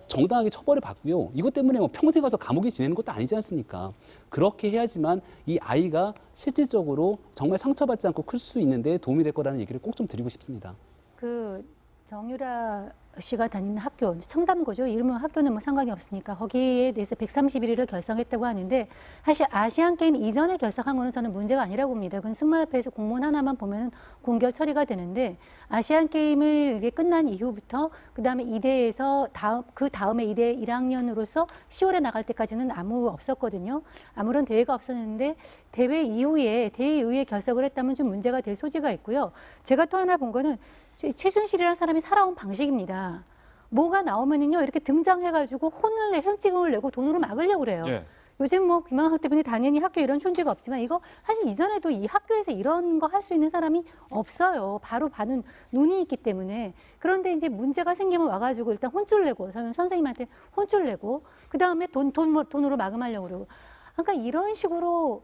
정당하게 처벌을 받고요. 이것 때문에 뭐 평생 가서 감옥에 지내는 것도 아니지 않습니까? 그렇게 해야지만 이 아이가 실질적으로 정말 상처받지 않고 클 수 있는데 도움이 될 거라는 얘기를 꼭 좀 드리고 싶습니다. 그 정유라 씨가 다니는 학교, 청담고죠. 이름은 학교는 뭐 상관이 없으니까 거기에 대해서 131일을 결성했다고 하는데 사실 아시안게임 이전에 결성한 거는 저는 문제가 아니라고 봅니다. 그건 승마협회에서 공문 하나만 보면 공결 처리가 되는데 아시안게임을 이게 끝난 이후부터 그다음에 이대에서 그 다음에 이대 1학년으로서 10월에 나갈 때까지는 아무 없었거든요. 아무런 대회가 없었는데 대회 이후에 결석을 했다면 좀 문제가 될 소지가 있고요. 제가 또 하나 본 거는 최순실이라는 사람이 살아온 방식입니다. 뭐가 나오면은요 이렇게 등장해가지고 혼을 내, 현직을 내고 돈으로 막으려고 그래요. 예. 요즘 뭐 비만학 때문에 당연히 학교에 이런 존재가 없지만 이거 사실 이전에도 이 학교에서 이런 거 할 수 있는 사람이 없어요. 바로 봐는 눈이 있기 때문에. 그런데 이제 문제가 생기면 와가지고 일단 혼쭐 내고 선생님한테 혼쭐 내고 그 다음에 돈으로 마감하려고 그러고. 그러니까 이런 식으로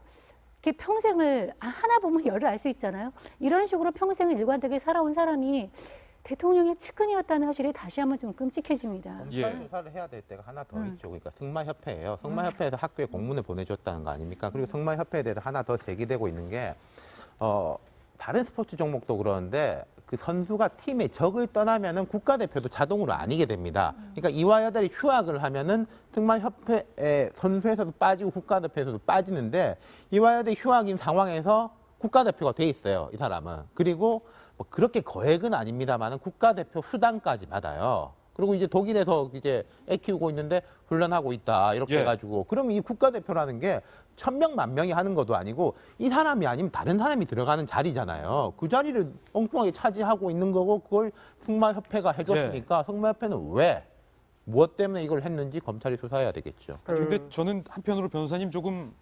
이렇게 평생을 하나 보면 열을 알 수 있잖아요. 이런 식으로 평생을 일관되게 살아온 사람이 대통령의 측근이었다는 사실이 다시 한번 좀 끔찍해집니다. 검찰 수사를 해야 될 때가 하나 더 있죠. 그러니까 승마협회예요. 승마협회에서 학교에 공문을 보내줬다는 거 아닙니까? 그리고 승마협회에 대해서 하나 더 제기되고 있는 게 다른 스포츠 종목도 그러는데 그 선수가 팀의 적을 떠나면은 국가대표도 자동으로 아니게 됩니다. 그러니까 이화여대이 휴학을 하면은 승마협회의 선수에서도 빠지고 국가대표에서도 빠지는데 이화여대 휴학인 상황에서 국가대표가 돼 있어요. 이 사람은. 그리고 뭐 그렇게 거액은 아닙니다만은 국가대표 수당까지 받아요. 그리고 이제 독일에서 이제 애 키우고 있는데 훈련하고 있다 이렇게 해가지고 그러면 이 국가대표라는 게 1000명, 10,000명이 하는 것도 아니고 이 사람이 아니면 다른 사람이 들어가는 자리잖아요. 그 자리를 엉뚱하게 차지하고 있는 거고 그걸 승마협회가 해줬으니까 승마협회는 왜, 무엇 때문에 이걸 했는지 검찰이 수사해야 되겠죠. 근데 저는 한편으로 변호사님 조금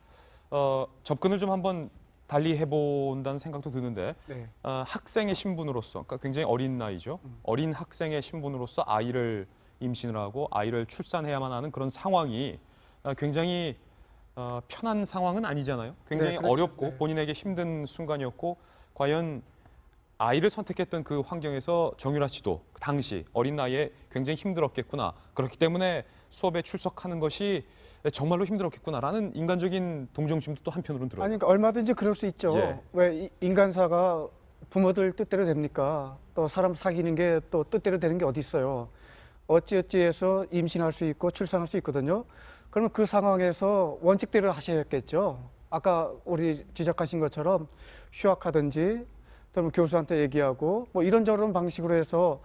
접근을 좀 한번 달리 해본다는 생각도 드는데 학생의 신분으로서, 그러니까 굉장히 어린 나이죠. 어린 학생의 신분으로서 아이를 임신을 하고 아이를 출산해야만 하는 그런 상황이 굉장히 편한 상황은 아니잖아요. 굉장히 그렇죠. 어렵고 본인에게 힘든 순간이었고 과연 아이를 선택했던 그 환경에서 정유라 씨도 당시 어린 나이에 굉장히 힘들었겠구나. 그렇기 때문에 수업에 출석하는 것이 정말로 힘들었겠구나라는 인간적인 동정심도 또 한편으로는 들어요. 아니, 그러니까 얼마든지 그럴 수 있죠. 왜 인간사가 부모들 뜻대로 됩니까? 또 사람 사귀는 게 또 뜻대로 되는 게 어디 있어요. 어찌어찌해서 임신할 수 있고 출산할 수 있거든요. 그러면 그 상황에서 원칙대로 하셔야겠죠. 아까 우리 지적하신 것처럼 휴학하든지 또는 교수한테 얘기하고 뭐 이런저런 방식으로 해서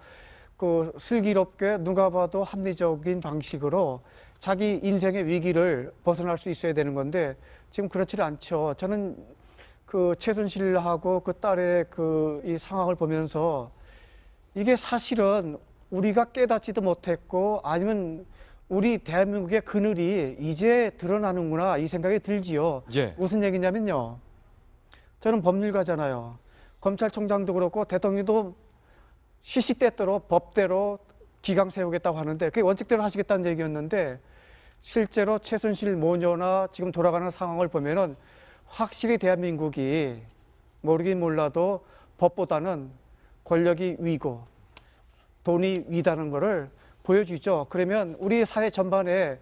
그 슬기롭게 누가 봐도 합리적인 방식으로 자기 인생의 위기를 벗어날 수 있어야 되는 건데 지금 그렇지 않죠. 저는 그 최순실하고 그 딸의 그 이 상황을 보면서 이게 사실은 우리가 깨닫지도 못했고 아니면 우리 대한민국의 그늘이 이제 드러나는구나 이 생각이 들지요. 무슨 얘기냐면요. 저는 법률가잖아요. 검찰총장도 그렇고 대통령도 시시때때로 법대로 기강 세우겠다고 하는데 그게 원칙대로 하시겠다는 얘기였는데 실제로 최순실 모녀나 지금 돌아가는 상황을 보면은 확실히 대한민국이 모르긴 몰라도 법보다는 권력이 위고 돈이 위다는 거를 보여주죠. 그러면 우리 사회 전반에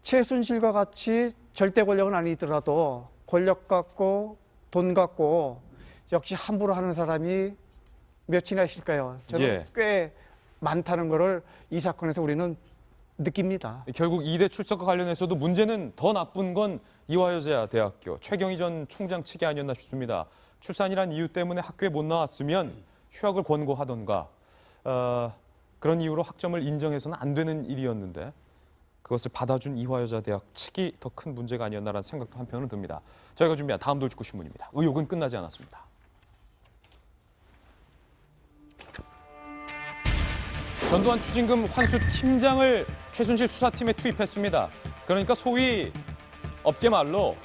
최순실과 같이 절대 권력은 아니더라도 권력 갖고 돈 갖고 역시 함부로 하는 사람이 몇이나 있을까요? 저는 꽤 많다는 거를 이 사건에서 우리는 느낍니다. 결국 이대 출석과 관련해서도 문제는 더 나쁜 건 이화여자대학교 최경희 전 총장 측이 아니었나 싶습니다. 출산이란 이유 때문에 학교에 못 나왔으면 휴학을 권고하던가 그런 이유로 학점을 인정해서는 안 되는 일이었는데 그것을 받아준 이화여자대학 측이 더 큰 문제가 아니었나라는 생각도 한편으로 듭니다. 저희가 준비한 다음 돌직구 신문입니다. 의혹은 끝나지 않았습니다. 전두환 추징금 환수 팀장을 최순실 수사팀에 투입했습니다. 그러니까 소위 업계 말로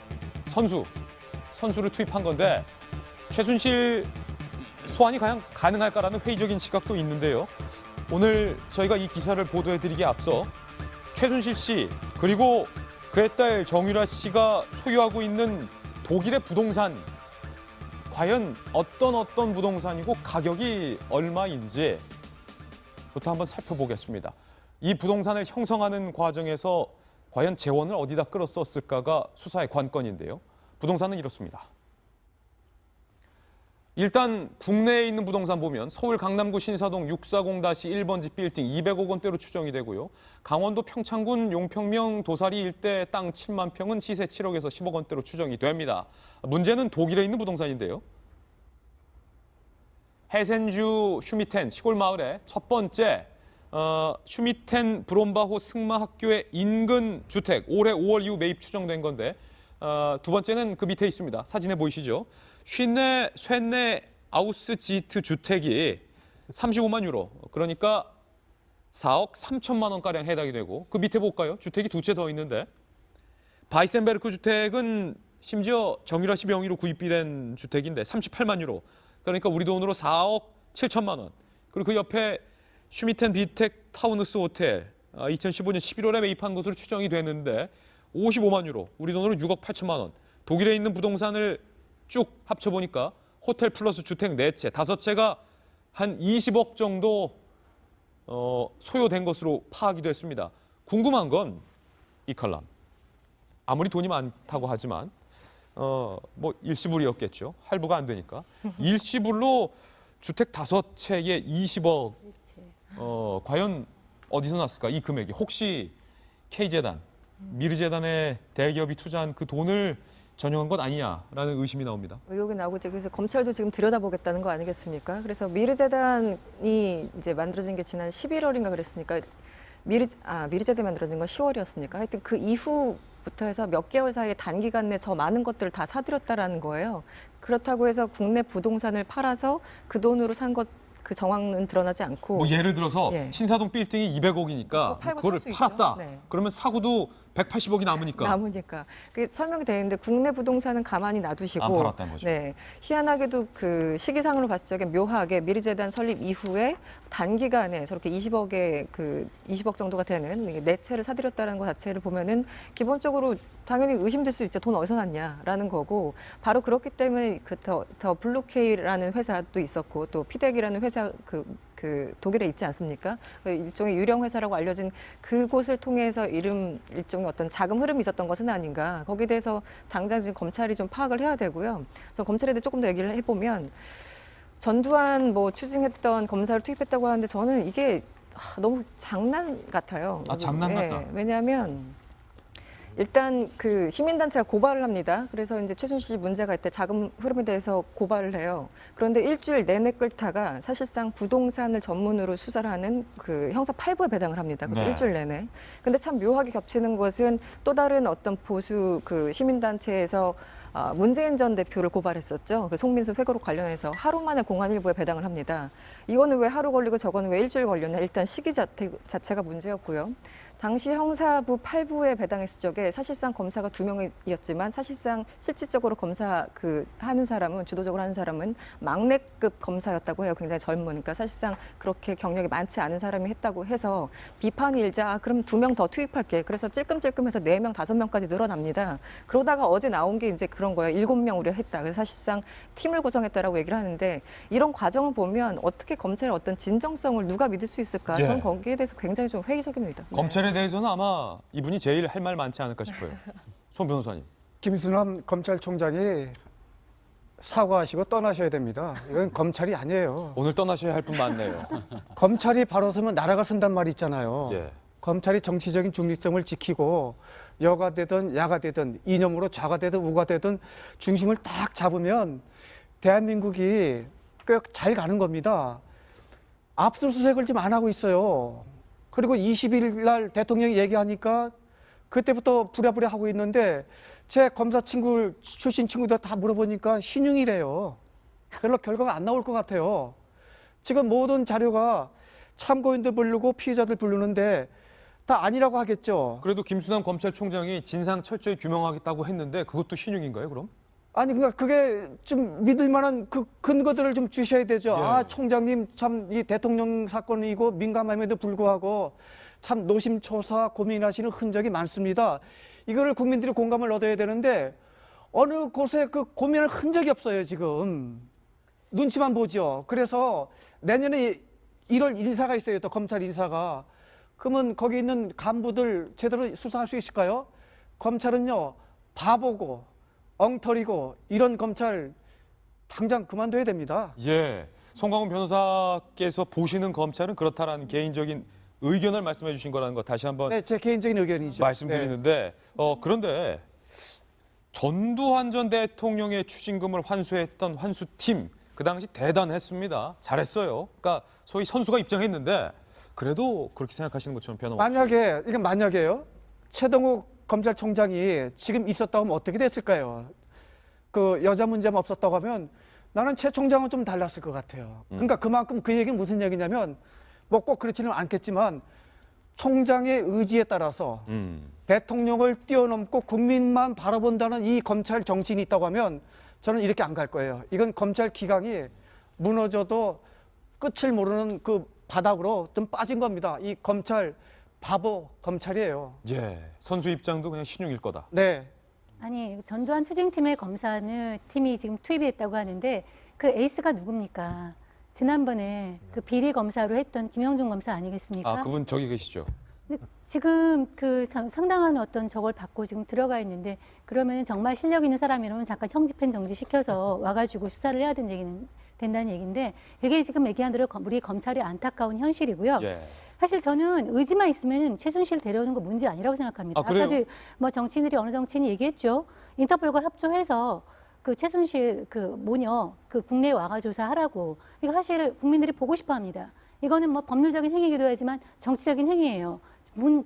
선수를 투입한 건데 최순실 소환이 과연 가능할까라는 회의적인 시각도 있는데요. 오늘 저희가 이 기사를 보도해드리기에 앞서 최순실 씨 그리고 그의 딸 정유라 씨가 소유하고 있는 독일의 부동산 과연 어떤 부동산이고 가격이 얼마인지 부터 한번 살펴보겠습니다. 이 부동산을 형성하는 과정에서 과연 재원을 어디다 끌었었을까가 수사의 관건인데요. 부동산은 이렇습니다. 일단 국내에 있는 부동산 보면 서울 강남구 신사동 640-1번지 빌딩 200억 원대로 추정이 되고요. 강원도 평창군 용평면 도사리 일대 땅 7만 평은 시세 7억에서 10억 원대로 추정이 됩니다. 문제는 독일에 있는 부동산인데요. 헤센주 슈미텐 시골 마을의 첫 번째 슈미텐 브롬바호 승마학교의 인근 주택 올해 5월 이후 매입 추정된 건데 두 번째는 그 밑에 있습니다. 사진에 보이시죠? 쉔네 아우스지트 주택이 35만 유로 그러니까 4억 3천만 원가량 해당이 되고 그 밑에 볼까요? 주택이 두 채 더 있는데 바이센베르크 주택은 심지어 정유라 씨 명의로 구입이 된 주택인데 38만 유로. 그러니까 우리 돈으로 4억 7천만 원. 그리고 그 옆에 슈미텐 비텍 타우누스 호텔 2015년 11월에 매입한 것으로 추정이 되는데 55만 유로. 우리 돈으로 6억 8천만 원. 독일에 있는 부동산을 쭉 합쳐보니까 호텔 플러스 주택 4채, 5채가 한 20억 정도 소요된 것으로 파악이 됐습니다. 궁금한 건 이 칼럼. 아무리 돈이 많다고 하지만 뭐 일시불이었겠죠. 할부가 안 되니까. 일시불로 주택 5채에 20억. 과연 어디서 났을까? 이 금액이 혹시 K재단, 미르재단의 대기업이 투자한 그 돈을 전용한 것 아니냐라는 의심이 나옵니다. 의혹이 나오고 이제 그래서 검찰도 지금 들여다보겠다는 거 아니겠습니까? 그래서 미르재단이 이제 만들어진 게 지난 11월인가 그랬으니까 미르재단이 만들어진 건 10월이었습니까? 하여튼 그 이후부터 해서 몇 개월 사이에 단기간 내 저 많은 것들을 다 사들였다라는 거예요. 그렇다고 해서 국내 부동산을 팔아서 그 돈으로 산 것 그 정황은 드러나지 않고. 뭐 예를 들어서 예. 신사동 빌딩이 200억이니까 팔고 그거를 살 수 팔았다. 있죠. 네. 그러면 사고도 180억이 남으니까. 그게 설명이 되는데 국내 부동산은 가만히 놔두시고 안 팔았다는 거죠. 네, 희한하게도 그 시기상으로 봤을 적에 묘하게 미르재단 설립 이후에 단기간에 저렇게 20억 정도가 되는 네 채를 사들였다는 것 자체를 보면은 기본적으로 당연히 의심될 수 있죠. 돈 어디서 났냐라는 거고 바로 그렇기 때문에 더 블루케이라는 회사도 있었고 또 피덱이라는 회사 그 독일에 있지 않습니까? 일종의 유령 회사라고 알려진 그곳을 통해서 일종의 어떤 자금 흐름이 있었던 것은 아닌가. 거기에 대해서 당장 지금 검찰이 좀 파악을 해야 되고요. 저 검찰에 대해 조금 더 얘기를 해보면 전두환 뭐 추징했던 검사를 투입했다고 하는데 저는 이게 너무 장난 같아요. 장난 같다. 네, 왜냐하면 일단 그 시민단체가 고발을 합니다. 그래서 이제 최순실 씨 문제가 있대 자금 흐름에 대해서 고발을 해요. 그런데 일주일 내내 끌다가 사실상 부동산을 전문으로 수사를 하는 그 형사 8부에 배당을 합니다. 그 네. 일주일 내내. 근데 참 묘하게 겹치는 것은 또 다른 어떤 보수 그 시민단체에서 문재인 전 대표를 고발했었죠. 그 송민수 회고록 관련해서 하루 만에 공안 일부에 배당을 합니다. 이거는 왜 하루 걸리고 저거는 왜 일주일 걸렸냐. 일단 시기 자체가 문제였고요. 당시 형사부 8부에 배당했을 적에 사실상 검사가 2명이었지만 사실상 실질적으로 검사 하는 사람은 주도적으로 하는 사람은 막내급 검사였다고 해요. 굉장히 젊은. 그러니까 사실상 그렇게 경력이 많지 않은 사람이 했다고 해서 비판이 일자 그럼 2명 더 투입할게. 그래서 찔끔찔끔해서 4명, 5명까지 늘어납니다. 그러다가 어제 나온 게 이제 그런 거예요. 7명 우리가 했다. 그래서 사실상 팀을 구성했다라고 얘기를 하는데 이런 과정을 보면 어떻게 검찰의 어떤 진정성을 누가 믿을 수 있을까? 예. 저는 거기에 대해서 굉장히 좀 회의적입니다. 네. 검찰에 대해서는 아마 이분이 제일 할 말 많지 않을까 싶어요. 송 변호사님. 김순환 검찰총장이 사과하시고 떠나셔야 됩니다. 이건 검찰이 아니에요. 오늘 떠나셔야 할 분 많네요. 검찰이 바로 서면 나라가 선단 말이 있잖아요. 예. 검찰이 정치적인 중립성을 지키고 여가 되든 야가 되든 이념으로 좌가 되든 우가 되든 중심을 딱 잡으면 대한민국이 꽤 잘 가는 겁니다. 압수수색을 지금 안 하고 있어요. 그리고 20일 날 대통령이 얘기하니까 그때부터 부랴부랴 하고 있는데 제 검사 출신 친구들 다 물어보니까 신용이래요. 별로 결과가 안 나올 것 같아요. 지금 모든 자료가 참고인들 부르고 피의자들 부르는데 다 아니라고 하겠죠. 그래도 김순환 검찰총장이 진상 철저히 규명하겠다고 했는데 그것도 신용인가요, 그럼? 아니 그러니까 그게 좀 믿을 만한 그 근거들을 좀 주셔야 되죠. 예. 총장님 참 이 대통령 사건이고 민감함에도 불구하고 참 노심초사 고민하시는 흔적이 많습니다. 이거를 국민들이 공감을 얻어야 되는데 어느 곳에 그 고민할 흔적이 없어요, 지금. 눈치만 보죠. 그래서 내년에 1월 인사가 있어요, 또 검찰 인사가. 그러면 거기 있는 간부들 제대로 수사할 수 있을까요? 검찰은요, 바보고 엉터리고 이런 검찰 당장 그만둬야 됩니다. 예. 송광훈 변호사께서 보시는 검찰은 그렇다라는 개인적인 의견을 말씀해 주신 거라는 거 다시 한번 네, 제 개인적인 의견이죠. 말씀드리는데 그런데 전두환 전 대통령의 추징금을 환수했던 환수팀 그 당시 대단했습니다. 잘했어요. 그러니까 소위 선수가 입장했는데 그래도 그렇게 생각하시는 것처럼 변함없이. 이게 만약에요. 최동욱 검찰총장이 지금 있었다고 하면 어떻게 됐을까요? 그 여자 문제만 없었다고 하면 나는 최 총장은 좀 달랐을 것 같아요. 그러니까 그만큼 그 얘기는 무슨 얘기냐면 뭐 꼭 그렇지는 않겠지만 총장의 의지에 따라서 대통령을 뛰어넘고 국민만 바라본다는 이 검찰 정신이 있다고 하면 저는 이렇게 안 갈 거예요. 이건 검찰 기강이 무너져도 끝을 모르는 그 바닥으로 좀 빠진 겁니다. 이 검찰 바보 검찰이에요. 예, 선수 입장도 그냥 신용일 거다. 네. 아니, 전두환 투쟁팀의 검사는 팀이 지금 투입이 됐다고 하는데 그 에이스가 누굽니까? 지난번에 그 비리 검사로 했던 김영준 검사 아니겠습니까? 아, 그분 저기 계시죠? 근데 지금 그 상당한 어떤 저걸 받고 지금 들어가 있는데 그러면 정말 실력 있는 사람이라면 잠깐 형집행 정지시켜서 와가지고 수사를 해야 된다는 얘기인데 이게 지금 얘기한 대로 우리 검찰의 안타까운 현실이고요. 예. 사실 저는 의지만 있으면 최순실 데려오는 거 문제 아니라고 생각합니다. 아, 그래요? 아까도 뭐 정치인들이 어느 정치인이 얘기했죠. 인터폴과 협조해서 그 최순실 그 모녀 그 국내에 와가 조사하라고. 이거 사실 국민들이 보고 싶어합니다. 이거는 뭐 법률적인 행위이기도 하지만 정치적인 행위예요.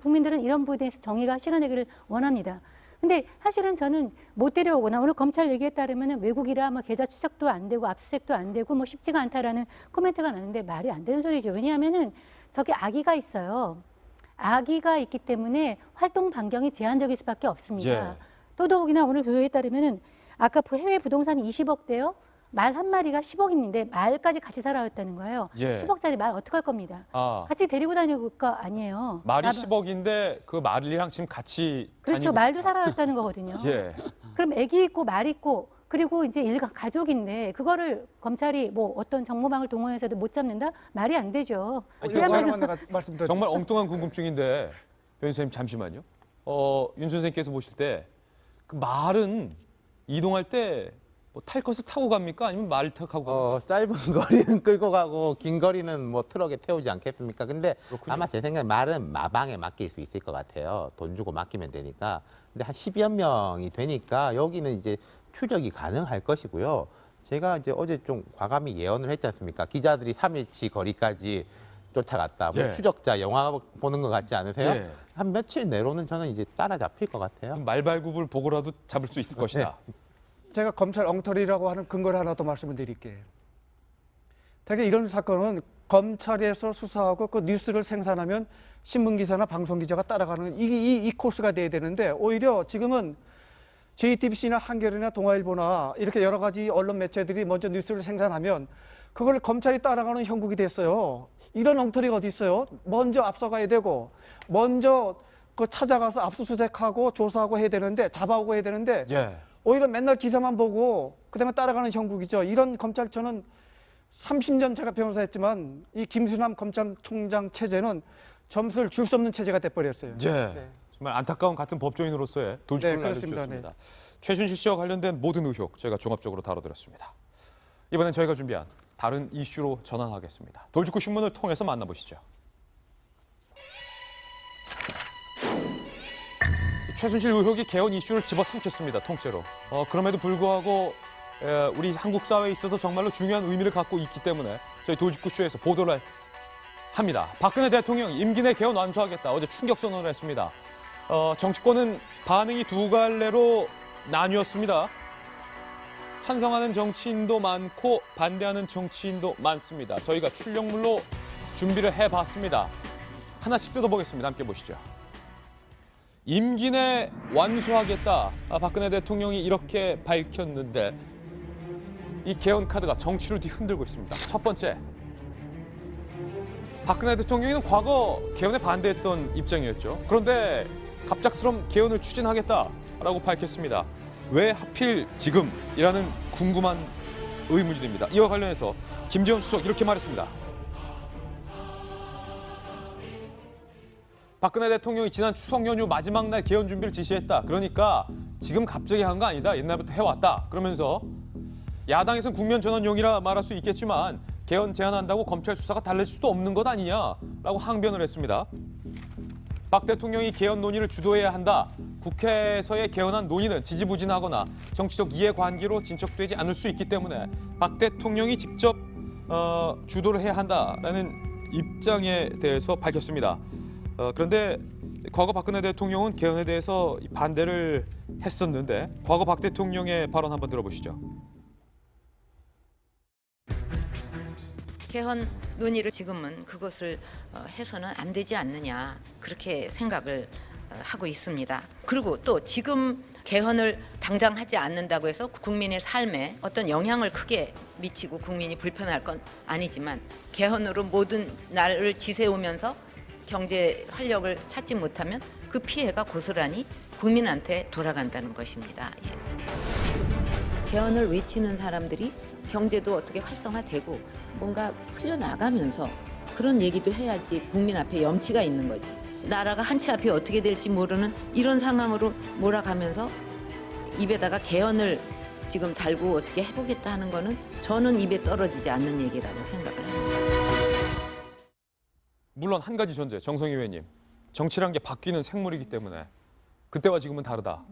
국민들은 이런 부분에 대해서 정의가 실현되기를 원합니다. 근데 사실은 저는 못 데려오거나 오늘 검찰 얘기에 따르면 외국이라 뭐 계좌 추적도 안 되고 압수수색도 안 되고 뭐 쉽지가 않다라는 코멘트가 나는데 말이 안 되는 소리죠. 왜냐하면은 저기 아기가 있어요. 아기가 있기 때문에 활동 반경이 제한적일 수밖에 없습니다. 예. 더더욱이나 오늘 교도에 따르면은 아까 해외 부동산이 20억대요. 말 한 마리가 10억인데 말까지 같이 살아왔다는 거예요. 예. 10억짜리 말 어떡할 겁니다. 아, 같이 데리고 다닐 거 아니에요. 말이 나도- 10억인데 그 말이랑 지금 같이 그렇죠. 다니고- 말도 살아왔다는 거거든요. 예. 그럼 아기 있고 말 있고 그리고 이제 일가 가족인데 그거를 검찰이 뭐 어떤 정보망을 동원해서도 못 잡는다? 말이 안 되죠. 아니, 이거 그야말로 하나만 내가 말씀드려. 정말 엉뚱한 궁금증인데 변 선생님 잠시만요. 윤 선생님께서 보실 때 그 말은 이동할 때 뭐 탈 것을 타고 갑니까? 아니면 말을 타고 갑니까? 짧은 거리는 끌고 가고 긴 거리는 뭐 트럭에 태우지 않겠습니까? 근데 그렇군요. 아마 제 생각에 말은 마방에 맡길 수 있을 것 같아요. 돈 주고 맡기면 되니까. 근데 한 10여 명이 되니까 여기는 이제 추적이 가능할 것이고요. 제가 이제 어제 좀 과감히 예언을 했지 않습니까? 기자들이 3일치 거리까지 쫓아갔다. 뭐 예. 추적자 영화 보는 것 같지 않으세요? 예. 한 며칠 내로는 저는 이제 따라잡힐 것 같아요. 말발굽을 보고라도 잡을 수 있을 것이다. 제가 검찰 엉터리라고 하는 근거를 하나 더 말씀을 드릴게요. 되게 이런 사건은 검찰에서 수사하고 그 뉴스를 생산하면 신문기사나 방송기자가 따라가는 이 코스가 돼야 되는데 오히려 지금은 JTBC나 한겨레나 동아일보나 이렇게 여러 가지 언론 매체들이 먼저 뉴스를 생산하면 그걸 검찰이 따라가는 형국이 됐어요. 이런 엉터리가 어디 있어요? 먼저 앞서가야 되고 먼저 그 찾아가서 압수수색하고 조사하고 해야 되는데 잡아오고 해야 되는데 예. 오히려 맨날 기사만 보고 그다음에 따라가는 형국이죠. 이런 검찰청은 30년 제가 변호사했지만 이 김수남 검찰총장 체제는 점수를 줄 수 없는 체제가 돼버렸어요. 예. 네. 정말 안타까운 같은 법조인으로서의 돌직구를 네, 그렇습니다. 날려주셨습니다. 최순실 씨와 관련된 모든 의혹 저희가 종합적으로 다뤄드렸습니다. 이번엔 저희가 준비한 다른 이슈로 전환하겠습니다. 돌직구 신문을 통해서 만나보시죠. 최순실 의혹이 개헌 이슈를 집어삼켰습니다. 통째로. 그럼에도 불구하고 우리 한국 사회에 있어서 정말로 중요한 의미를 갖고 있기 때문에 저희 돌직구쇼에서 보도를 합니다. 박근혜 대통령이 임기 내 개헌 완수하겠다. 어제 충격 선언을 했습니다. 정치권은 반응이 두 갈래로 나뉘었습니다. 찬성하는 정치인도 많고 반대하는 정치인도 많습니다. 저희가 출력물로 준비를 해봤습니다. 하나씩 뜯어보겠습니다. 함께 보시죠. 임기 내 완수하겠다. 박근혜 대통령이 이렇게 밝혔는데 이 개헌 카드가 정치를 뒤흔들고 있습니다. 첫 번째, 박근혜 대통령은 과거 개헌에 반대했던 입장이었죠. 그런데 갑작스럼 개헌을 추진하겠다라고 밝혔습니다. 왜 하필 지금이라는 궁금한 의문이 듭니다. 이와 관련해서 김재원 수석 이렇게 말했습니다. 박근혜 대통령이 지난 추석 연휴 마지막 날 개헌 준비를 지시했다. 그러니까 지금 갑자기 한 거 아니다. 옛날부터 해왔다. 그러면서 야당에서는 국면 전환용이라 말할 수 있겠지만 개헌 제안한다고 검찰 수사가 달라질 수도 없는 것 아니냐라고 항변을 했습니다. 박 대통령이 개헌 논의를 주도해야 한다. 국회에서의 개헌안 논의는 지지부진하거나 정치적 이해관계로 진척되지 않을 수 있기 때문에 박 대통령이 직접 주도를 해야 한다라는 입장에 대해서 밝혔습니다. 그런데 과거 박근혜 대통령은 개헌에 대해서 반대를 했었는데 과거 박 대통령의 발언 한번 들어보시죠. 개헌 논의를 지금은 그것을 해서는 안 되지 않느냐 그렇게 생각을 하고 있습니다. 그리고 또 지금 개헌을 당장 하지 않는다고 해서 국민의 삶에 어떤 영향을 크게 미치고 국민이 불편할 건 아니지만 개헌으로 모든 날을 지새우면서 경제 활력을 찾지 못하면 그 피해가 고스란히 국민한테 돌아간다는 것입니다. 예. 개헌을 외치는 사람들이 경제도 어떻게 활성화되고 뭔가 풀려나가면서 그런 얘기도 해야지 국민 앞에 염치가 있는 거지. 나라가 한치 앞이 어떻게 될지 모르는 이런 상황으로 몰아가면서 입에다가 개헌을 지금 달고 어떻게 해보겠다 하는 거는 저는 입에 떨어지지 않는 얘기라고 생각을 합니다. 물론 한 가지 전제, 정성희 의원님. 정치란 게 바뀌는 생물이기 때문에 그때와 지금은 다르다.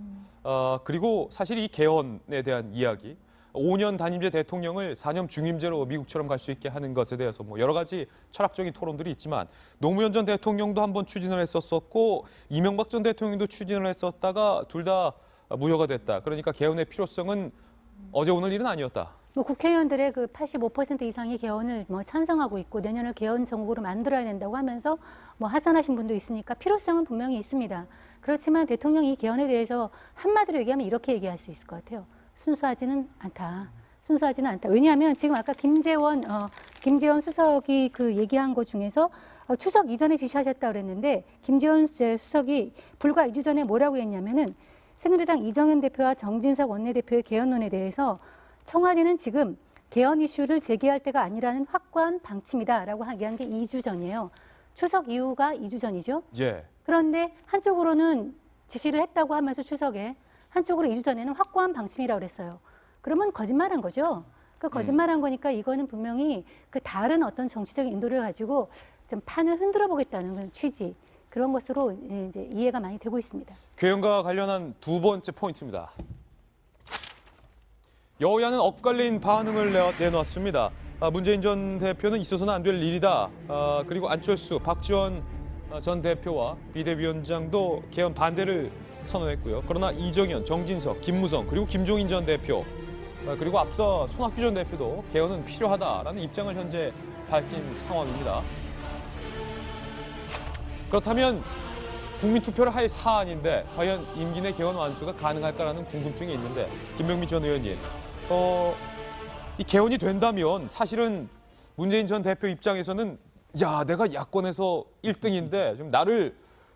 그리고 사실 이 개헌에 대한 이야기, 5년 단임제 대통령을 4년 중임제로 미국처럼 갈 수 있게 하는 것에 대해서 뭐 여러 가지 철학적인 토론들이 있지만 노무현 전 대통령도 한번 추진을 했었고 이명박 전 대통령도 추진을 했었다가 둘 다 무효가 됐다. 그러니까 개헌의 필요성은 어제 오늘 일은 아니었다. 뭐 국회의원들의 그 85% 이상이 개헌을 뭐 찬성하고 있고 내년을 개헌 정국으로 만들어야 된다고 하면서 뭐 하산하신 분도 있으니까 필요성은 분명히 있습니다. 그렇지만 대통령이 이 개헌에 대해서 한마디로 얘기하면 이렇게 얘기할 수 있을 것 같아요. 순수하지는 않다. 순수하지는 않다. 왜냐하면 지금 아까 김재원 수석이 그 얘기한 것 중에서 추석 이전에 지시하셨다 그랬는데 김재원 수석이 불과 2주 전에 뭐라고 했냐면은 새누리당 이정현 대표와 정진석 원내대표의 개헌론에 대해서 청와대는 지금 개헌 이슈를 제기할 때가 아니라는 확고한 방침이다라고 얘기한 게 2주 전이에요. 추석 이후가 2주 전이죠. 예. 그런데 한쪽으로는 지시를 했다고 하면서 추석에 한쪽으로 2주 전에는 확고한 방침이라고 그랬어요. 그러면 거짓말한 거죠. 그 거짓말한 거니까 이거는 분명히 그 다른 어떤 정치적인 인도를 가지고 좀 판을 흔들어 보겠다는 그런 취지. 그런 것으로 이제 이해가 많이 되고 있습니다. 개헌과 관련한 두 번째 포인트입니다. 여야는 엇갈린 반응을 내놓았습니다. 문재인 전 대표는 있어서는 안 될 일이다. 그리고 안철수, 박지원 전 대표와 비대위원장도 개헌 반대를 선언했고요. 그러나 이정현, 정진석, 김무성 그리고 김종인 전 대표 그리고 앞서 손학규 전 대표도 개헌은 필요하다라는 입장을 현재 밝힌 상황입니다. 그렇다면 국민투표를 할 사안인데 과연 임기 내 개헌 완수가 가능할까라는 궁금증이 있는데 김병민 전 의원님, 이 개헌이 된다면 사실은 문재인 전 대표 입장에서는 야, 내가 야권에서 1등인데 좀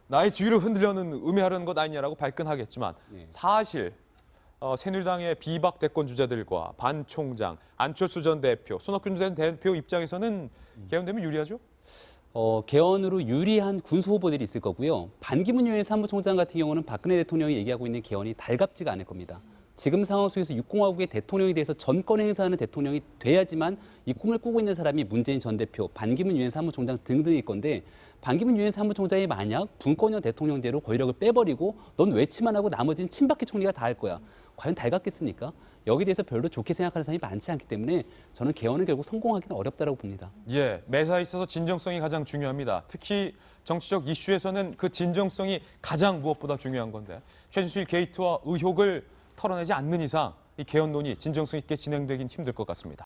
나의 지위를 흔들려는 음해하려는 것 아니냐라고 발끈하겠지만 사실 새누리당의 비박 대권 주자들과 반 총장, 안철수 전 대표, 손학규 전 대표 입장에서는 개헌되면 유리하죠? 개헌으로 유리한 군수 후보들이 있을 거고요. 반기문 유엔 사무총장 같은 경우는 박근혜 대통령이 얘기하고 있는 개헌이 달갑지가 않을 겁니다. 지금 상황 속에서 6공화국의 대통령에 대해서 전권 행사하는 대통령이 돼야지만 이 꿈을 꾸고 있는 사람이 문재인 전 대표, 반기문 유엔 사무총장 등등일 건데 반기문 유엔 사무총장이 만약 분권형 대통령제로 권력을 빼버리고 넌 외치만 하고 나머지는 친박계 총리가 다 할 거야. 과연 달갑겠습니까? 여기에 대해서 별로 좋게 생각하는 사람이 많지 않기 때문에 저는 개헌은 결국 성공하기는 어렵다고 봅니다. 예, 매사에 있어서 진정성이 가장 중요합니다. 특히 정치적 이슈에서는 그 진정성이 가장 무엇보다 중요한 건데 최순실 게이트와 의혹을 털어내지 않는 이상 이 개헌론이 진정성 있게 진행되긴 힘들 것 같습니다.